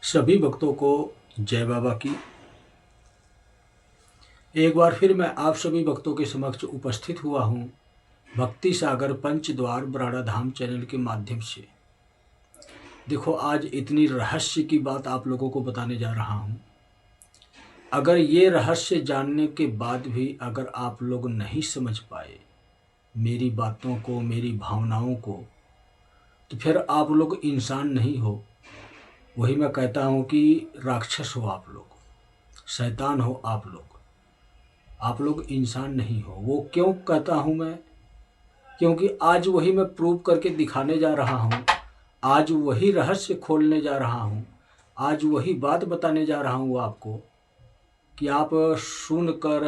सभी भक्तों को जय बाबा की। एक बार फिर मैं आप सभी भक्तों के समक्ष उपस्थित हुआ हूँ भक्ति सागर पंचद्वार बराड़ा धाम चैनल के माध्यम से। देखो, आज इतनी रहस्य की बात आप लोगों को बताने जा रहा हूँ। अगर ये रहस्य जानने के बाद भी अगर आप लोग नहीं समझ पाए मेरी बातों को, मेरी भावनाओं को, तो फिर आप लोग इंसान नहीं हो। वही मैं कहता हूँ कि राक्षस हो आप लोग, शैतान हो आप लोग इंसान नहीं हो। वो क्यों कहता हूँ मैं? क्योंकि आज वही मैं प्रूव करके दिखाने जा रहा हूँ, आज वही रहस्य खोलने जा रहा हूँ, आज वही बात बताने जा रहा हूँ आपको कि आप सुनकर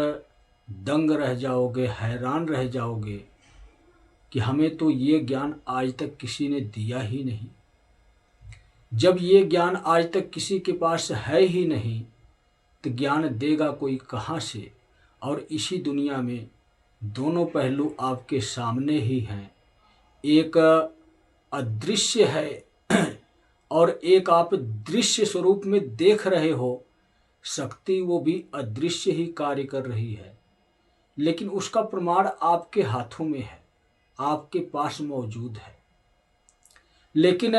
दंग रह जाओगे, हैरान रह जाओगे कि हमें तो ये ज्ञान आज तक किसी ने दिया ही नहीं। जब ये ज्ञान आज तक किसी के पास है ही नहीं तो ज्ञान देगा कोई कहाँ से? और इसी दुनिया में दोनों पहलू आपके सामने ही हैं। एक अदृश्य है और एक आप दृश्य स्वरूप में देख रहे हो। शक्ति वो भी अदृश्य ही कार्य कर रही है, लेकिन उसका प्रमाण आपके हाथों में है, आपके पास मौजूद है। लेकिन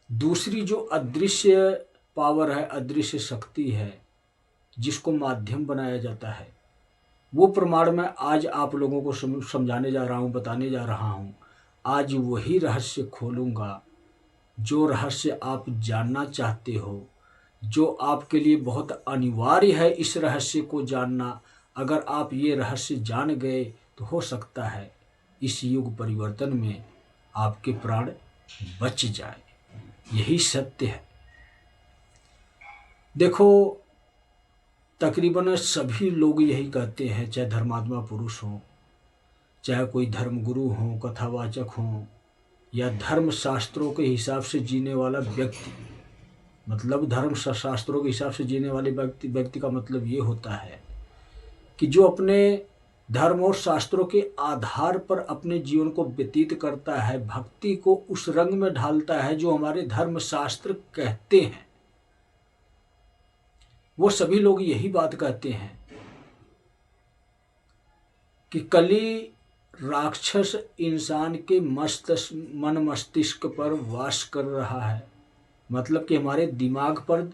दूसरी जो अदृश्य पावर है, अदृश्य शक्ति है, जिसको माध्यम बनाया जाता है, वो प्रमाण मैं आज आप लोगों को समझाने जा रहा हूँ, बताने जा रहा हूँ। आज वही रहस्य खोलूँगा जो रहस्य आप जानना चाहते हो, जो आपके लिए बहुत अनिवार्य है इस रहस्य को जानना। अगर आप ये रहस्य जान गए तो हो सकता है इस युग परिवर्तन में आपके प्राण बच जाए। यही सत्य है। देखो, तकरीबन सभी लोग यही कहते हैं, चाहे धर्मात्मा पुरुष हो, चाहे कोई धर्मगुरु हो, कथावाचक हो, या धर्म शास्त्रों के हिसाब से जीने वाला व्यक्ति। मतलब धर्म शास्त्रों के हिसाब से जीने वाले व्यक्ति का मतलब ये होता है कि जो अपने धर्म और शास्त्रों के आधार पर अपने जीवन को व्यतीत करता है, भक्ति को उस रंग में ढालता है जो हमारे धर्म शास्त्र कहते हैं। वो सभी लोग यही बात कहते हैं कि कली राक्षस इंसान के मन मस्तिष्क पर वास कर रहा है। मतलब कि हमारे दिमाग पर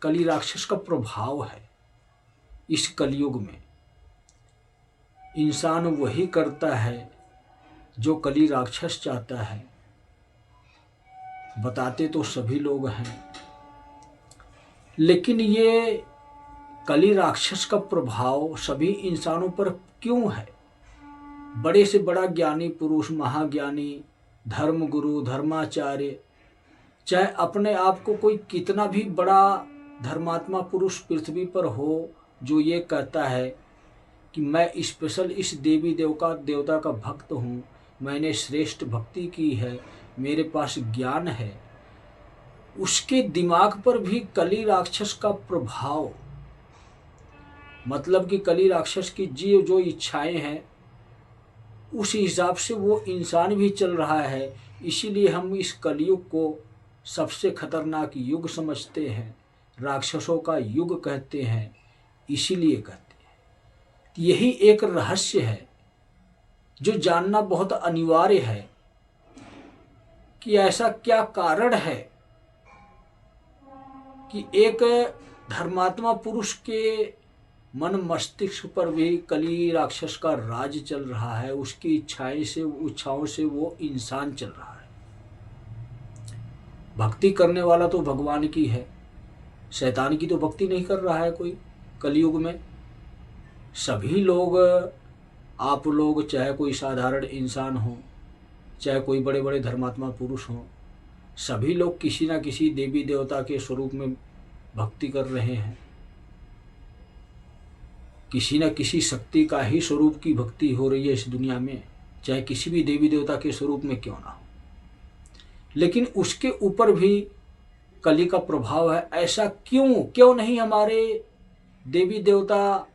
कली राक्षस का प्रभाव है। इस कलयुग में इंसान वही करता है जो कली राक्षस चाहता है। बताते तो सभी लोग हैं, लेकिन ये कली राक्षस का प्रभाव सभी इंसानों पर क्यों है? बड़े से बड़ा ज्ञानी पुरुष, महाज्ञानी, धर्मगुरु, धर्माचार्य, चाहे अपने आप को कोई कितना भी बड़ा धर्मात्मा पुरुष पृथ्वी पर हो, जो ये कहता है कि मैं स्पेशल इस देवी देवता का भक्त हूँ, मैंने श्रेष्ठ भक्ति की है, मेरे पास ज्ञान है, उसके दिमाग पर भी कली राक्षस का प्रभाव, मतलब कि कली राक्षस की जो इच्छाएं हैं उस हिसाब से वो इंसान भी चल रहा है। इसीलिए हम इस कलयुग को सबसे खतरनाक युग समझते हैं, राक्षसों का युग कहते हैं। इसीलिए कहते हैं यही एक रहस्य है जो जानना बहुत अनिवार्य है कि ऐसा क्या कारण है कि एक धर्मात्मा पुरुष के मन मस्तिष्क पर भी कली राक्षस का राज चल रहा है। उसकी इच्छाओं से वो इंसान चल रहा है। भक्ति करने वाला तो भगवान की है, शैतान की तो भक्ति नहीं कर रहा है कोई। कलयुग में सभी लोग, आप लोग, चाहे कोई साधारण इंसान हो, चाहे कोई बड़े बड़े धर्मात्मा पुरुष हो, सभी लोग किसी न किसी देवी देवता के स्वरूप में भक्ति कर रहे हैं। किसी न किसी शक्ति का ही स्वरूप की भक्ति हो रही है इस दुनिया में, चाहे किसी भी देवी देवता के स्वरूप में क्यों ना हो। लेकिन उसके ऊपर भी कली का प्रभाव है। ऐसा क्यों नहीं हमारे देवी देवता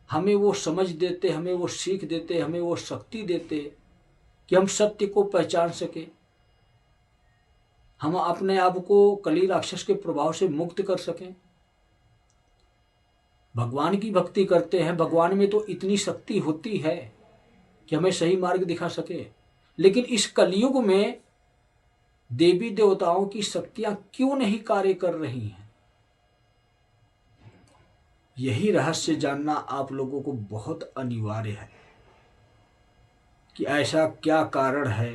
हमें वो समझ देते, हमें वो सीख देते, हमें वो शक्ति देते कि हम सत्य को पहचान सके, हम अपने आप को कली राक्षस के प्रभाव से मुक्त कर सकें। भगवान की भक्ति करते हैं, भगवान में तो इतनी शक्ति होती है कि हमें सही मार्ग दिखा सके, लेकिन इस कलयुग में देवी देवताओं की शक्तियां क्यों नहीं कार्य कर रही हैं? यही रहस्य जानना आप लोगों को बहुत अनिवार्य है कि ऐसा क्या कारण है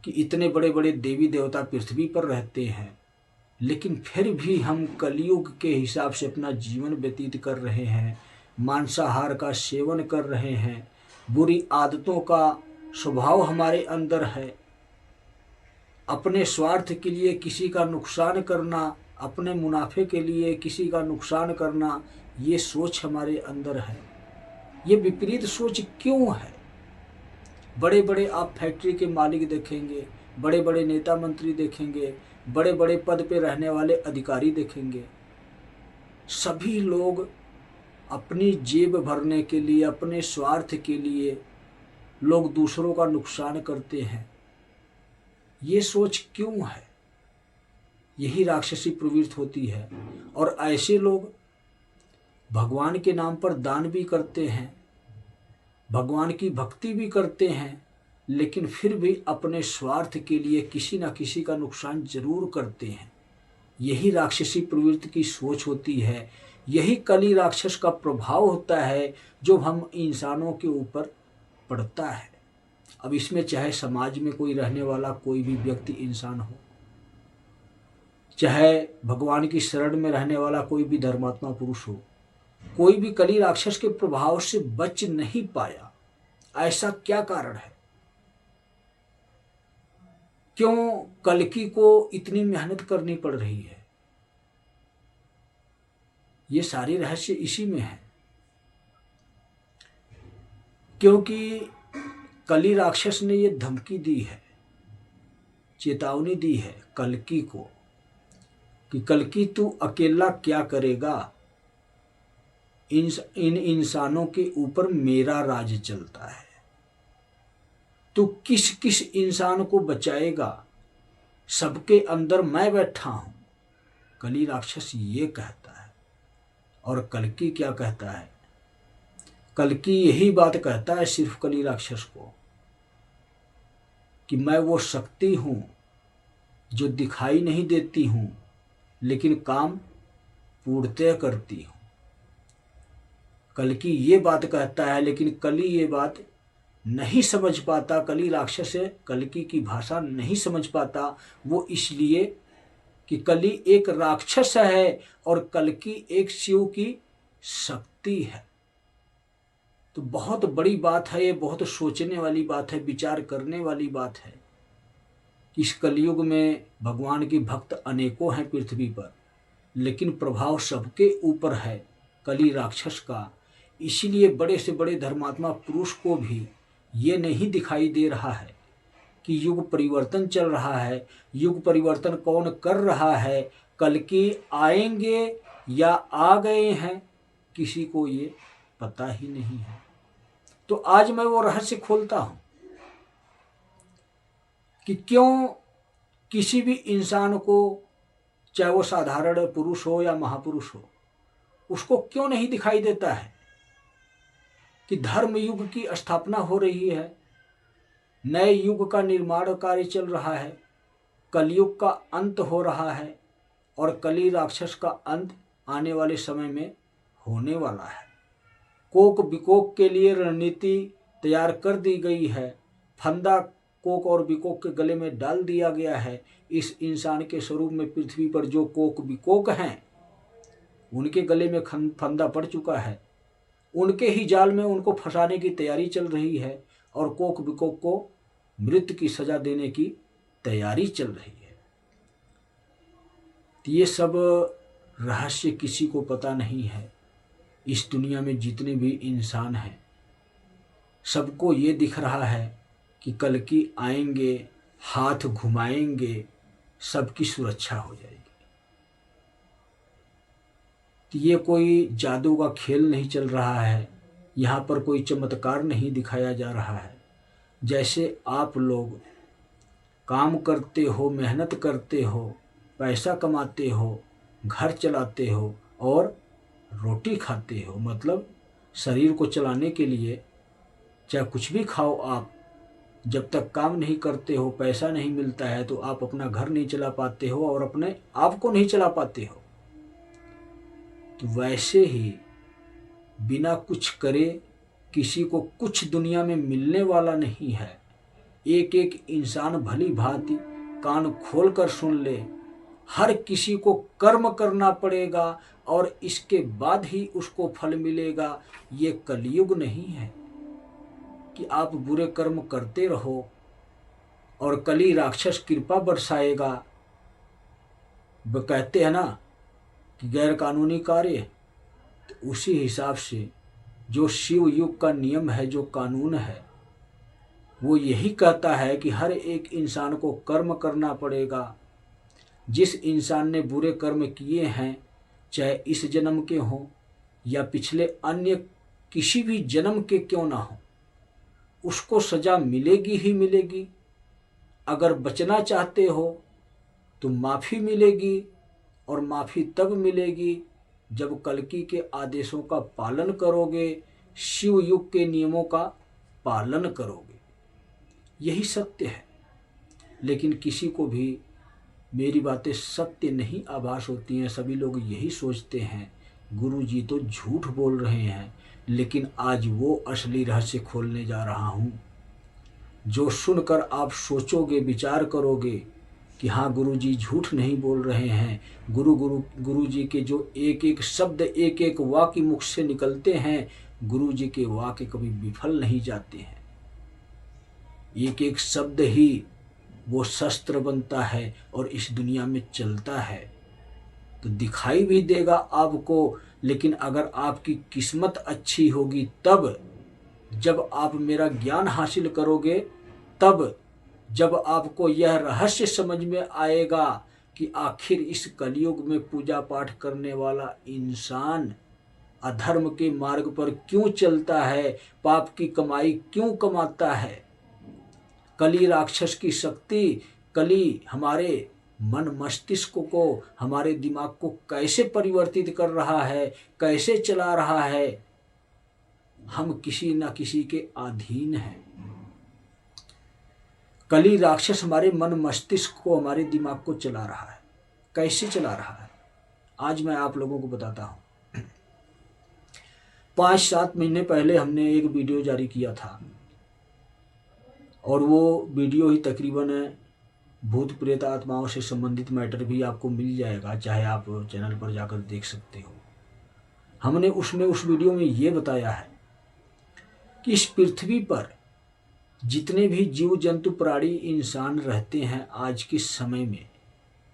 कि इतने बड़े बड़े देवी देवता पृथ्वी पर रहते हैं, लेकिन फिर भी हम कलयुग के हिसाब से अपना जीवन व्यतीत कर रहे हैं, मांसाहार का सेवन कर रहे हैं, बुरी आदतों का स्वभाव हमारे अंदर है, अपने स्वार्थ के लिए किसी का नुकसान करना, अपने मुनाफे के लिए किसी का नुकसान करना, ये सोच हमारे अंदर है। ये विपरीत सोच क्यों है? बड़े बड़े आप फैक्ट्री के मालिक देखेंगे, बड़े बड़े नेता मंत्री देखेंगे, बड़े बड़े पद पे रहने वाले अधिकारी देखेंगे, सभी लोग अपनी जेब भरने के लिए, अपने स्वार्थ के लिए लोग दूसरों का नुकसान करते हैं। ये सोच क्यों है? यही राक्षसी प्रवृत्ति होती है। और ऐसे लोग भगवान के नाम पर दान भी करते हैं, भगवान की भक्ति भी करते हैं, लेकिन फिर भी अपने स्वार्थ के लिए किसी न किसी का नुकसान जरूर करते हैं। यही राक्षसी प्रवृत्ति की सोच होती है। यही कली राक्षस का प्रभाव होता है जो हम इंसानों के ऊपर पड़ता है। अब इसमें चाहे समाज में कोई रहने वाला कोई भी व्यक्ति इंसान हो, चाहे भगवान की शरण में रहने वाला कोई भी धर्मात्मा पुरुष हो, कोई भी कली राक्षस के प्रभाव से बच नहीं पाया। ऐसा क्या कारण है? क्यों कल्कि को इतनी मेहनत करनी पड़ रही है? ये सारे रहस्य इसी में है, क्योंकि कली राक्षस ने ये धमकी दी है, चेतावनी दी है कल्कि को कि कल्कि तू अकेला क्या करेगा, इन इंसानों के ऊपर मेरा राज चलता है, तू किस किस इंसान को बचाएगा, सबके अंदर मैं बैठा हूं। कली राक्षस ये कहता है। और कल्कि क्या कहता है? कल्कि यही बात कहता है सिर्फ कली राक्षस को कि मैं वो शक्ति हूं जो दिखाई नहीं देती हूं, लेकिन काम पूर्णतः करती हूं। कल्कि ये बात कहता है, लेकिन कली ये बात नहीं समझ पाता। कली राक्षस है, कल्कि की भाषा नहीं समझ पाता। वो इसलिए कि कली एक राक्षस है और कल्कि एक शिव की शक्ति है। तो बहुत बड़ी बात है ये, बहुत सोचने वाली बात है, विचार करने वाली बात है। इस कलयुग में भगवान की भक्त अनेकों हैं पृथ्वी पर, लेकिन प्रभाव सबके ऊपर है कली राक्षस का। इसीलिए बड़े से बड़े धर्मात्मा पुरुष को भी ये नहीं दिखाई दे रहा है कि युग परिवर्तन चल रहा है। युग परिवर्तन कौन कर रहा है? कल्कि आएंगे या आ गए हैं, किसी को ये पता ही नहीं है। तो आज मैं वो रहस्य खोलता हूं कि क्यों किसी भी इंसान को, चाहे वो साधारण पुरुष हो या महापुरुष हो, उसको क्यों नहीं दिखाई देता है कि धर्म युग की स्थापना हो रही है, नए युग का निर्माण कार्य चल रहा है, कलयुग का अंत हो रहा है और कली राक्षस का अंत आने वाले समय में होने वाला है। कोक बिकोक के लिए रणनीति तैयार कर दी गई है। फंदा कोक और बिकोक के गले में डाल दिया गया है। इस इंसान के स्वरूप में पृथ्वी पर जो कोक बिकोक हैं, उनके गले में फंदा पड़ चुका है। उनके ही जाल में उनको फंसाने की तैयारी चल रही है और कोक बिकोक को मृत्यु की सजा देने की तैयारी चल रही है। तो ये सब रहस्य किसी को पता नहीं है। इस दुनिया में जितने भी इंसान हैं, सबको ये दिख रहा है कि कल्कि आएंगे, हाथ घुमाएंगे, सबकी सुरक्षा हो जाएगी। तो ये कोई जादू का खेल नहीं चल रहा है, यहाँ पर कोई चमत्कार नहीं दिखाया जा रहा है। जैसे आप लोग काम करते हो, मेहनत करते हो, पैसा कमाते हो, घर चलाते हो और रोटी खाते हो। मतलब शरीर को चलाने के लिए चाहे कुछ भी खाओ आप, जब तक काम नहीं करते हो, पैसा नहीं मिलता है, तो आप अपना घर नहीं चला पाते हो और अपने आप को नहीं चला पाते हो। तो वैसे ही बिना कुछ करे किसी को कुछ दुनिया में मिलने वाला नहीं है। एक एक इंसान भली भांति कान खोल कर सुन ले, हर किसी को कर्म करना पड़ेगा और इसके बाद ही उसको फल मिलेगा। ये कलयुग नहीं है कि आप बुरे कर्म करते रहो और कली राक्षस कृपा बरसाएगा। वो कहते हैं ना कि गैर कानूनी कार्य, तो उसी हिसाब से जो शिव युग का नियम है, जो कानून है, वो यही कहता है कि हर एक इंसान को कर्म करना पड़ेगा। जिस इंसान ने बुरे कर्म किए हैं, चाहे इस जन्म के हों या पिछले अन्य किसी भी जन्म के क्यों ना हो, उसको सजा मिलेगी ही मिलेगी। अगर बचना चाहते हो तो माफ़ी मिलेगी, और माफ़ी तब मिलेगी जब कल्कि के आदेशों का पालन करोगे, शिव युग के नियमों का पालन करोगे। यही सत्य है। लेकिन किसी को भी मेरी बातें सत्य नहीं आभास होती हैं। सभी लोग यही सोचते हैं गुरु जी तो झूठ बोल रहे हैं। लेकिन आज वो असली रहस्य खोलने जा रहा हूँ, जो सुनकर आप सोचोगे, विचार करोगे कि हाँ, गुरु जी झूठ नहीं बोल रहे हैं। गुरु जी के जो एक एक शब्द, एक एक वाक्य मुख से निकलते हैं, गुरु जी के वाक्य कभी विफल नहीं जाते हैं। एक एक शब्द ही वो शस्त्र बनता है और इस दुनिया में चलता है। तो दिखाई भी देगा आपको, लेकिन अगर आपकी किस्मत अच्छी होगी तब, जब आप मेरा ज्ञान हासिल करोगे, तब जब आपको यह रहस्य समझ में आएगा कि आखिर इस कलयुग में पूजा पाठ करने वाला इंसान अधर्म के मार्ग पर क्यों चलता है, पाप की कमाई क्यों कमाता है। कली राक्षस की शक्ति, कली हमारे मन मस्तिष्क को, हमारे दिमाग को कैसे परिवर्तित कर रहा है, कैसे चला रहा है। हम किसी न किसी के अधीन हैं। कली राक्षस हमारे मन मस्तिष्क को, हमारे दिमाग को चला रहा है। कैसे चला रहा है, आज मैं आप लोगों को बताता हूँ। 5-7 महीने पहले हमने एक वीडियो जारी किया था, और वो वीडियो ही तकरीबन भूत प्रेत आत्माओं से संबंधित मैटर भी आपको मिल जाएगा, चाहे आप चैनल पर जाकर देख सकते हो। हमने उस वीडियो में ये बताया है कि इस पृथ्वी पर जितने भी जीव जंतु प्राणी इंसान रहते हैं आज के समय में,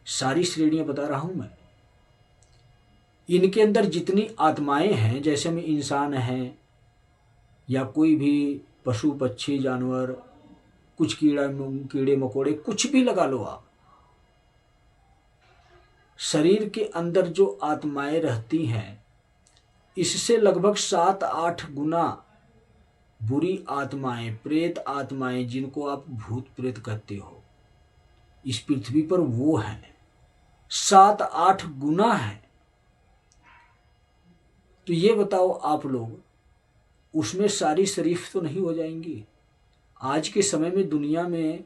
सारी श्रेणियां बता रहा हूं मैं, इनके अंदर जितनी आत्माएं हैं, जैसे में इंसान हैं या कोई भी पशु पक्षी जानवर, कुछ कीड़े मकोड़े, कुछ भी लगा लो आप, शरीर के अंदर जो आत्माएं रहती हैं, इससे लगभग 7-8 गुना बुरी आत्माएं, प्रेत आत्माएं, जिनको आप भूत प्रेत कहते हो, इस पृथ्वी पर वो हैं। 7-8 गुना है। तो ये बताओ आप लोग, उसमें सारी शरीफ तो नहीं हो जाएंगी। आज के समय में दुनिया में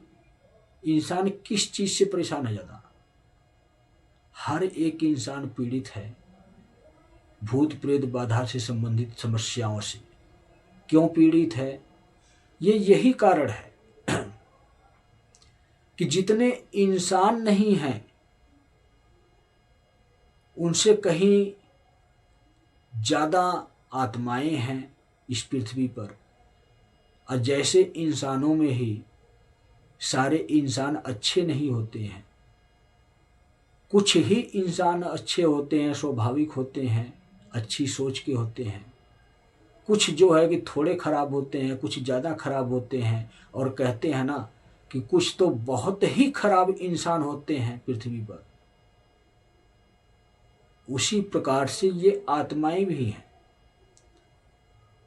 इंसान किस चीज से परेशान है ज़्यादा? हर एक इंसान पीड़ित है भूत प्रेत बाधा से संबंधित समस्याओं से। क्यों पीड़ित है? यही कारण है कि जितने इंसान नहीं हैं, उनसे कहीं ज़्यादा आत्माएं हैं इस पृथ्वी पर। और जैसे इंसानों में ही सारे इंसान अच्छे नहीं होते हैं, कुछ ही इंसान अच्छे होते हैं, स्वाभाविक होते हैं, अच्छी सोच के होते हैं। कुछ जो है कि थोड़े खराब होते हैं, कुछ ज़्यादा खराब होते हैं। और कहते हैं ना कि कुछ तो बहुत ही खराब इंसान होते हैं पृथ्वी पर। उसी प्रकार से ये आत्माएं भी हैं।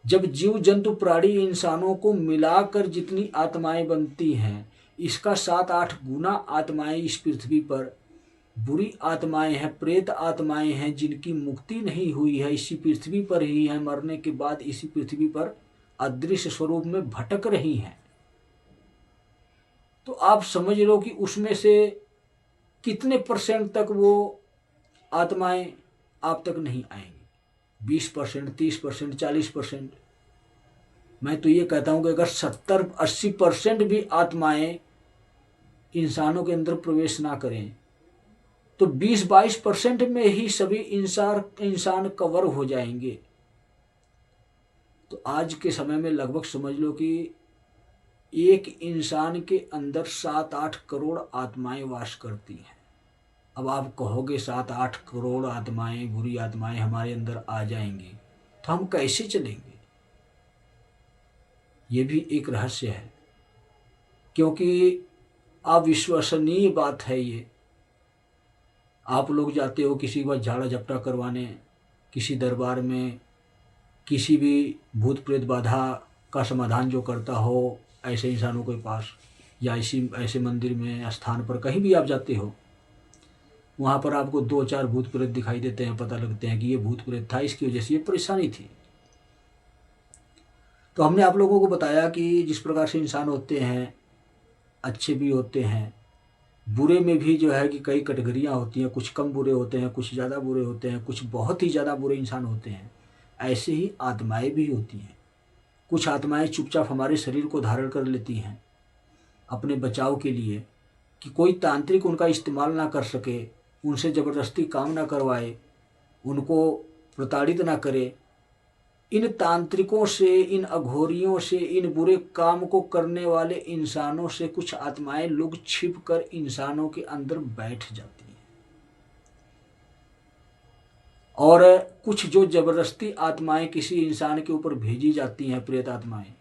जब जीव जंतु प्राणी इंसानों को मिलाकर जितनी आत्माएं बनती हैं, इसका 7-8 गुना आत्माएं इस पृथ्वी पर बुरी आत्माएं हैं, प्रेत आत्माएं हैं, जिनकी मुक्ति नहीं हुई है, इसी पृथ्वी पर ही है, मरने के बाद इसी पृथ्वी पर अदृश्य स्वरूप में भटक रही हैं। तो आप समझ लो कि उसमें से कितने % तक वो आत्माएं आप तक नहीं आएंगी। 20%, 30%, 40%। मैं तो ये कहता हूं कि अगर 70-80% भी आत्माएं इंसानों के अंदर प्रवेश ना करें तो 20-22% में ही सभी इंसान कवर हो जाएंगे। तो आज के समय में लगभग समझ लो कि एक इंसान के अंदर 7-8 करोड़ आत्माएं वास करती हैं। अब आप कहोगे 7-8 करोड़ आत्माएं, बुरी आत्माएं हमारे अंदर आ जाएंगी तो हम कैसे चलेंगे? ये भी एक रहस्य है, क्योंकि अविश्वसनीय बात है ये। आप लोग जाते हो किसी के पास झाड़ा झपटा करवाने, किसी दरबार में, किसी भी भूत प्रेत बाधा का समाधान जो करता हो ऐसे इंसानों के पास, या ऐसे मंदिर में, स्थान पर, कहीं भी आप जाते हो, वहाँ पर आपको 2-4 भूत प्रेत दिखाई देते हैं, पता लगते हैं कि ये भूत प्रेत था, इसकी वजह से ये परेशानी थी। तो हमने आप लोगों को बताया कि जिस प्रकार से इंसान होते हैं, अच्छे भी होते हैं, बुरे में भी जो है कि कई कैटेगरियाँ होती हैं, कुछ कम बुरे होते हैं, कुछ ज़्यादा बुरे होते हैं, कुछ बहुत ही ज़्यादा बुरे इंसान होते हैं। ऐसे ही आत्माएं भी होती हैं। कुछ आत्माएं चुपचाप हमारे शरीर को धारण कर लेती हैं अपने बचाव के लिए, कि कोई तांत्रिक उनका इस्तेमाल ना कर सके, उनसे ज़बरदस्ती काम ना करवाए, उनको प्रताड़ित ना करे। इन तांत्रिकों से, इन अघोरियों से, इन बुरे काम को करने वाले इंसानों से कुछ आत्माएं लुक छिप कर इंसानों के अंदर बैठ जाती हैं, और कुछ जो जबरदस्ती आत्माएं किसी इंसान के ऊपर भेजी जाती हैं, प्रेत आत्माएं,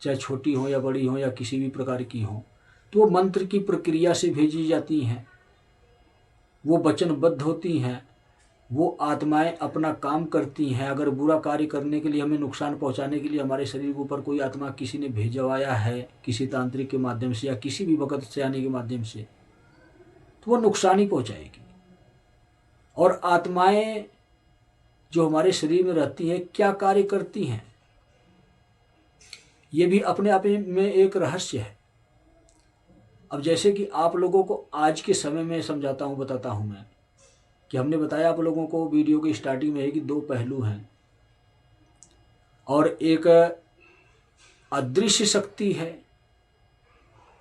चाहे छोटी हो या बड़ी हो या किसी भी प्रकार की हो, तो वो मंत्र की प्रक्रिया से भेजी जाती हैं, वो वचनबद्ध होती हैं, वो आत्माएं अपना काम करती हैं। अगर बुरा कार्य करने के लिए, हमें नुकसान पहुंचाने के लिए हमारे शरीर के ऊपर कोई आत्मा किसी ने भेजवाया है, किसी तांत्रिक के माध्यम से या किसी भी वक्त से आने के माध्यम से, तो वो नुकसान ही पहुंचाएगी। और आत्माएं जो हमारे शरीर में रहती हैं, क्या कार्य करती हैं, ये भी अपने आप में एक रहस्य है। अब जैसे कि आप लोगों को आज के समय में समझाता हूँ, बताता हूँ मैं, कि हमने बताया आप लोगों को वीडियो की स्टार्टिंग में है कि 2 पहलू हैं, और एक अदृश्य शक्ति है।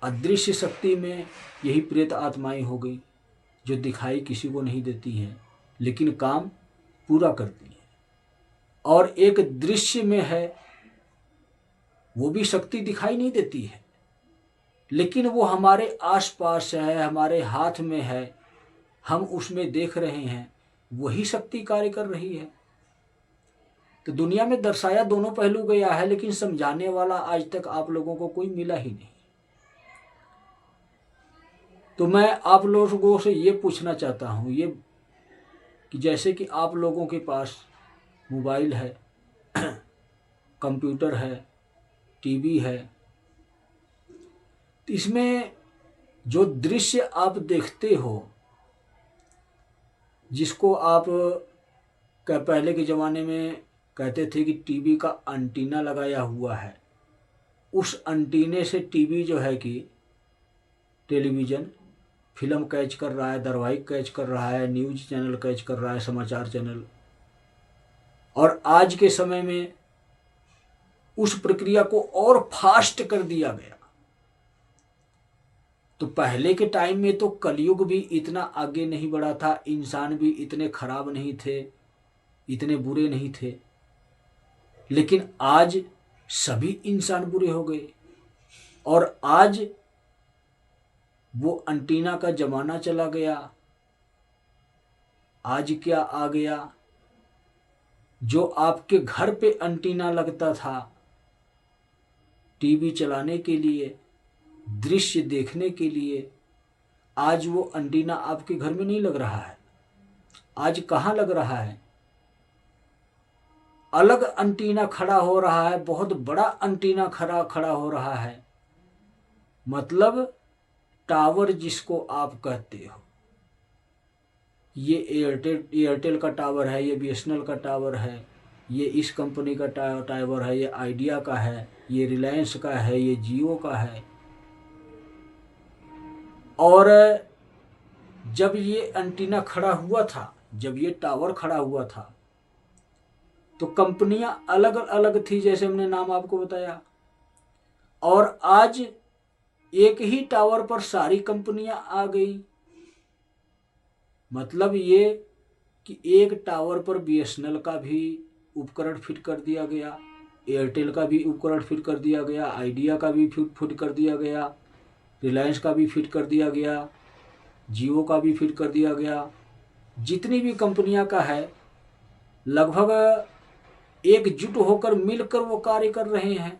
अदृश्य शक्ति में यही प्रेत आत्माएं हो गई, जो दिखाई किसी को नहीं देती हैं लेकिन काम पूरा करती हैं। और एक दृश्य में है, वो भी शक्ति दिखाई नहीं देती है लेकिन वो हमारे आसपास है, हमारे हाथ में है, हम उसमें देख रहे हैं, वही शक्ति कार्य कर रही है। तो दुनिया में दर्शाया दोनों पहलू गया है, लेकिन समझाने वाला आज तक आप लोगों को कोई मिला ही नहीं। तो मैं आप लोगों से ये पूछना चाहता हूँ ये, कि जैसे कि आप लोगों के पास मोबाइल है, कंप्यूटर है, टीवी है, तो इसमें जो दृश्य आप देखते हो, जिसको आप पहले के ज़माने में कहते थे कि टीवी का एंटीना लगाया हुआ है, उस एंटीने से टीवी जो है कि टेलीविज़न फिल्म कैच कर रहा है, धारावाहिक कैच कर रहा है, न्यूज़ चैनल कैच कर रहा है, समाचार चैनल। और आज के समय में उस प्रक्रिया को और फास्ट कर दिया गया। तो पहले के टाइम में तो कलयुग भी इतना आगे नहीं बढ़ा था, इंसान भी इतने खराब नहीं थे, इतने बुरे नहीं थे, लेकिन आज सभी इंसान बुरे हो गए। और आज वो एंटीना का जमाना चला गया। आज क्या आ गया, जो आपके घर पे एंटीना लगता था टीवी चलाने के लिए, दृश्य देखने के लिए, आज वो एंटीना आपके घर में नहीं लग रहा है। आज कहाँ लग रहा है? अलग एंटीना खड़ा हो रहा है, बहुत बड़ा एंटीना खड़ा हो रहा है। मतलब टावर जिसको आप कहते हो, ये एयरटेल का टावर है, ये बीएसएनएल का टावर है, ये इस कंपनी का टावर है, ये आइडिया का है, ये रिलायंस का है, ये जियो का है। और जब ये एंटीना खड़ा हुआ था, जब ये टावर खड़ा हुआ था, तो कंपनियां अलग अलग थी, जैसे हमने नाम आपको बताया। और आज एक ही टावर पर सारी कंपनियां आ गई। मतलब ये कि एक टावर पर बीएसएनएल का भी उपकरण फिट कर दिया गया, एयरटेल का भी उपकरण फिट कर दिया गया, आइडिया का भी फिट कर दिया गया, रिलायंस का भी फिट कर दिया गया, जियो का भी फिट कर दिया गया। जितनी भी कंपनियां का है, लगभग एकजुट होकर मिलकर वो कार्य कर रहे हैं।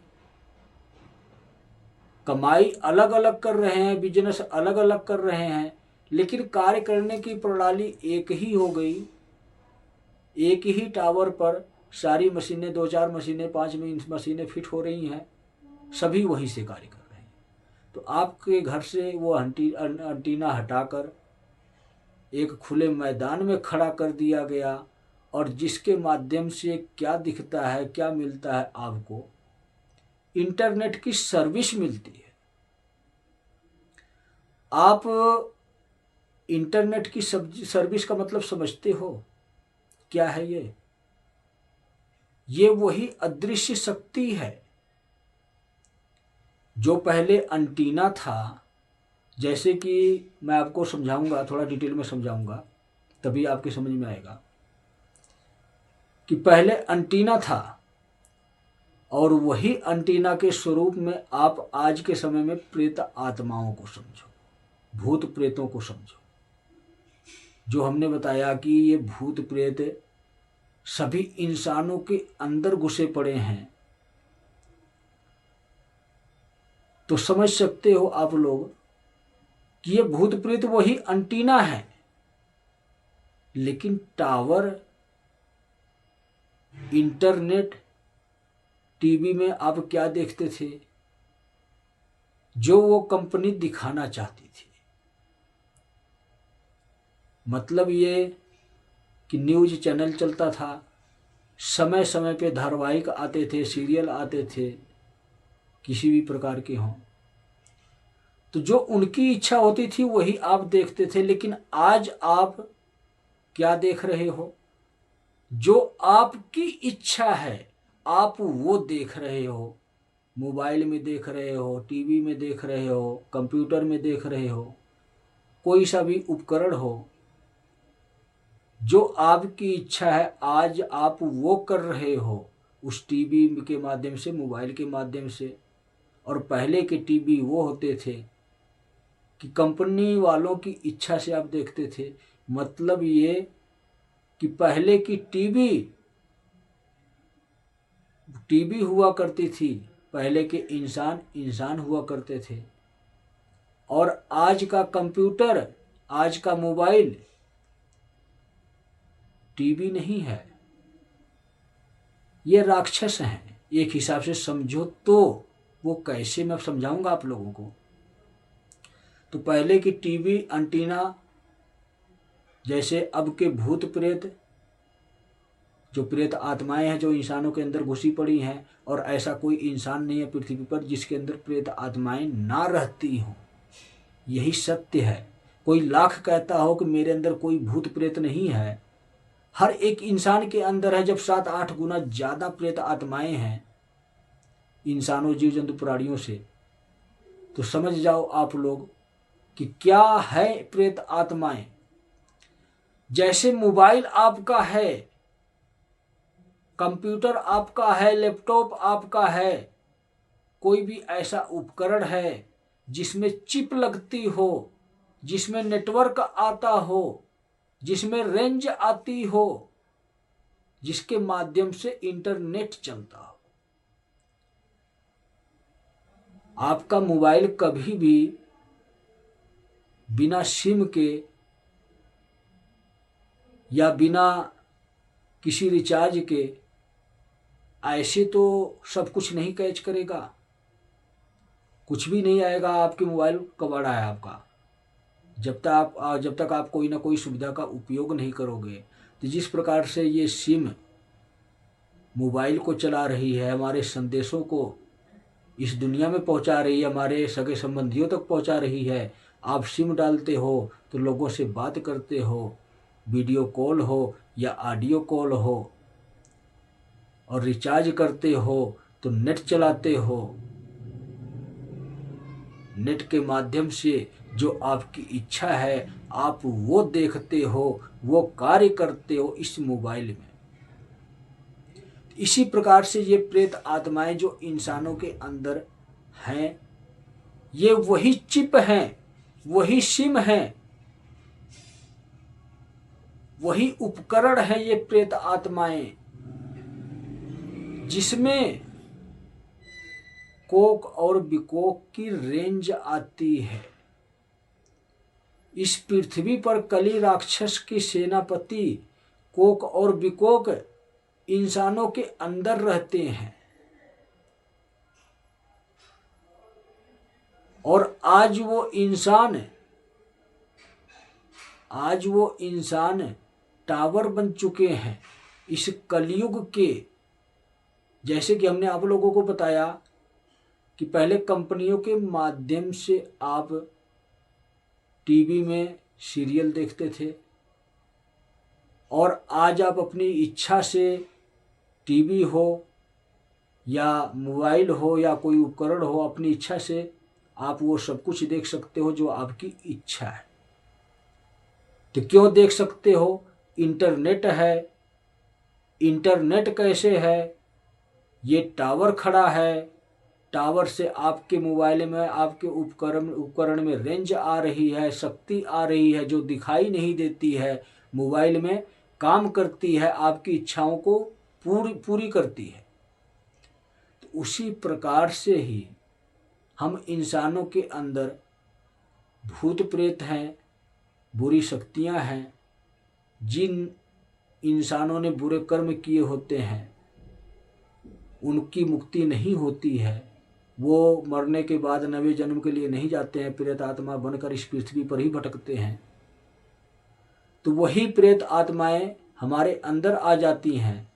कमाई अलग अलग कर रहे हैं, बिजनेस अलग अलग कर रहे हैं, लेकिन कार्य करने की प्रणाली एक ही हो गई। एक ही टावर पर सारी मशीनें, 2-4 मशीनें, 5 मशीनें फिट हो रही हैं, सभी वहीं से कार्य कर रहे हैं। तो आपके घर से वो एंटीना हटाकर एक खुले मैदान में खड़ा कर दिया गया, और जिसके माध्यम से क्या दिखता है, क्या मिलता है आपको, इंटरनेट की सर्विस मिलती है। आप इंटरनेट की सर्विस का मतलब समझते हो क्या है? ये वही अदृश्य शक्ति है जो पहले एंटीना था। जैसे कि मैं आपको समझाऊंगा, थोड़ा डिटेल में समझाऊंगा, तभी आपके समझ में आएगा कि पहले एंटीना था, और वही एंटीना के स्वरूप में आप आज के समय में प्रेत आत्माओं को समझो, भूत प्रेतों को समझो। जो हमने बताया कि ये भूत प्रेत सभी इंसानों के अंदर घुसे पड़े हैं, तो समझ सकते हो आप लोग कि ये भूत प्रेत वही एंटीना है। लेकिन टावर, इंटरनेट, टीवी में आप क्या देखते थे? जो वो कंपनी दिखाना चाहती थी। मतलब ये कि न्यूज चैनल चलता था, समय समय पे धारावाहिक आते थे, सीरियल आते थे, किसी भी प्रकार के हों, तो जो उनकी इच्छा होती थी वही आप देखते थे। लेकिन आज आप क्या देख रहे हो? जो आपकी इच्छा है आप वो देख रहे हो। मोबाइल में देख रहे हो, टीवी में देख रहे हो, कंप्यूटर में देख रहे हो, कोई सा भी उपकरण हो, जो आपकी इच्छा है आज आप वो कर रहे हो, उस टीवी के माध्यम से, मोबाइल के माध्यम से। और पहले के टीवी वो होते थे कि कंपनी वालों की इच्छा से आप देखते थे। मतलब ये कि पहले की टीवी हुआ करती थी, पहले के इंसान हुआ करते थे, और आज का कंप्यूटर, आज का मोबाइल टीवी नहीं है, ये राक्षस हैं एक हिसाब से समझो। तो वो कैसे, मैं समझाऊंगा आप लोगों को। तो पहले की टीवी, एंटीना, जैसे अब के भूत प्रेत, जो प्रेत आत्माएं हैं जो इंसानों के अंदर घुसी पड़ी हैं, और ऐसा कोई इंसान नहीं है पृथ्वी पर जिसके अंदर प्रेत आत्माएं ना रहती हों। यही सत्य है। कोई लाख कहता हो कि मेरे अंदर कोई भूत प्रेत नहीं है, हर एक इंसान के अंदर है। जब 7-8 गुना ज़्यादा प्रेत आत्माएं हैं इंसानों, जीव जंतु, प्राणियों से, तो समझ जाओ आप लोग कि क्या है प्रेत आत्माएं। जैसे मोबाइल आपका है, कंप्यूटर आपका है, लैपटॉप आपका है, कोई भी ऐसा उपकरण है जिसमें चिप लगती हो, जिसमें नेटवर्क आता हो, जिसमें रेंज आती हो, जिसके माध्यम से इंटरनेट चलता हो। आपका मोबाइल कभी भी बिना सिम के या बिना किसी रिचार्ज के ऐसे तो सब कुछ नहीं कैच करेगा। कुछ भी नहीं आएगा, आपके मोबाइल कबाड़ा है आपका। जब तक आप कोई ना कोई सुविधा का उपयोग नहीं करोगे। तो जिस प्रकार से ये सिम मोबाइल को चला रही है, हमारे संदेशों को इस दुनिया में पहुंचा रही है, हमारे सगे संबंधियों तक पहुंचा रही है। आप सिम डालते हो तो लोगों से बात करते हो, वीडियो कॉल हो या ऑडियो कॉल हो, और रिचार्ज करते हो तो नेट चलाते हो। नेट के माध्यम से जो आपकी इच्छा है आप वो देखते हो, वो कार्य करते हो इस मोबाइल में। इसी प्रकार से ये प्रेत आत्माएं जो इंसानों के अंदर हैं, ये वही चिप हैं, वही सिम हैं, वही उपकरण है ये प्रेत आत्माएं, जिसमें कोक और बिकोक की रेंज आती है। इस पृथ्वी पर कली राक्षस की सेनापति कोक और बिकोक इंसानों के अंदर रहते हैं, और आज वो इंसान टावर बन चुके हैं इस कलयुग के। जैसे कि हमने आप लोगों को बताया कि पहले कंपनियों के माध्यम से आप टीवी में सीरियल देखते थे, और आज आप अपनी इच्छा से टीवी हो या मोबाइल हो या कोई उपकरण हो, अपनी इच्छा से आप वो सब कुछ देख सकते हो जो आपकी इच्छा है। तो क्यों देख सकते हो? इंटरनेट है। इंटरनेट कैसे है? ये टावर खड़ा है, टावर से आपके मोबाइल में, आपके उपकरण में रेंज आ रही है, शक्ति आ रही है जो दिखाई नहीं देती है, मोबाइल में काम करती है, आपकी इच्छाओं को पूरी करती है। तो उसी प्रकार से ही हम इंसानों के अंदर भूत प्रेत हैं, बुरी शक्तियां हैं। जिन इंसानों ने बुरे कर्म किए होते हैं उनकी मुक्ति नहीं होती है, वो मरने के बाद नवे जन्म के लिए नहीं जाते हैं, प्रेत आत्मा बनकर इस पृथ्वी पर ही भटकते हैं। तो वही प्रेत आत्माएं हमारे अंदर आ जाती हैं,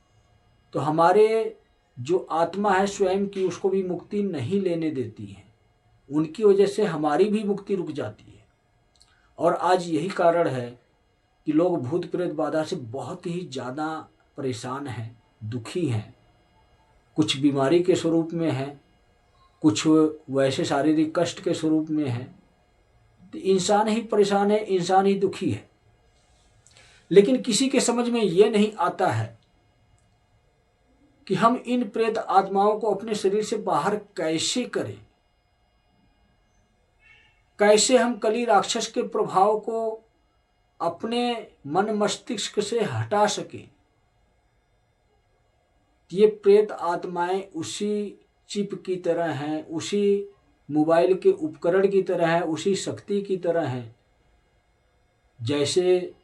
तो हमारे जो आत्मा है स्वयं की, उसको भी मुक्ति नहीं लेने देती है। उनकी वजह से हमारी भी मुक्ति रुक जाती है। और आज यही कारण है कि लोग भूत प्रेत बाधा से बहुत ही ज़्यादा परेशान हैं, दुखी हैं। कुछ बीमारी के स्वरूप में हैं, कुछ वैसे शारीरिक कष्ट के स्वरूप में हैं। तो इंसान ही परेशान है, इंसान ही दुखी है। लेकिन किसी के समझ में ये नहीं आता है कि हम इन प्रेत आत्माओं को अपने शरीर से बाहर कैसे करें, कैसे हम कली राक्षस के प्रभाव को अपने मन मस्तिष्क से हटा सकें। ये प्रेत आत्माएं उसी चिप की तरह हैं, उसी मोबाइल के उपकरण की तरह हैं, उसी शक्ति की तरह हैं। जैसे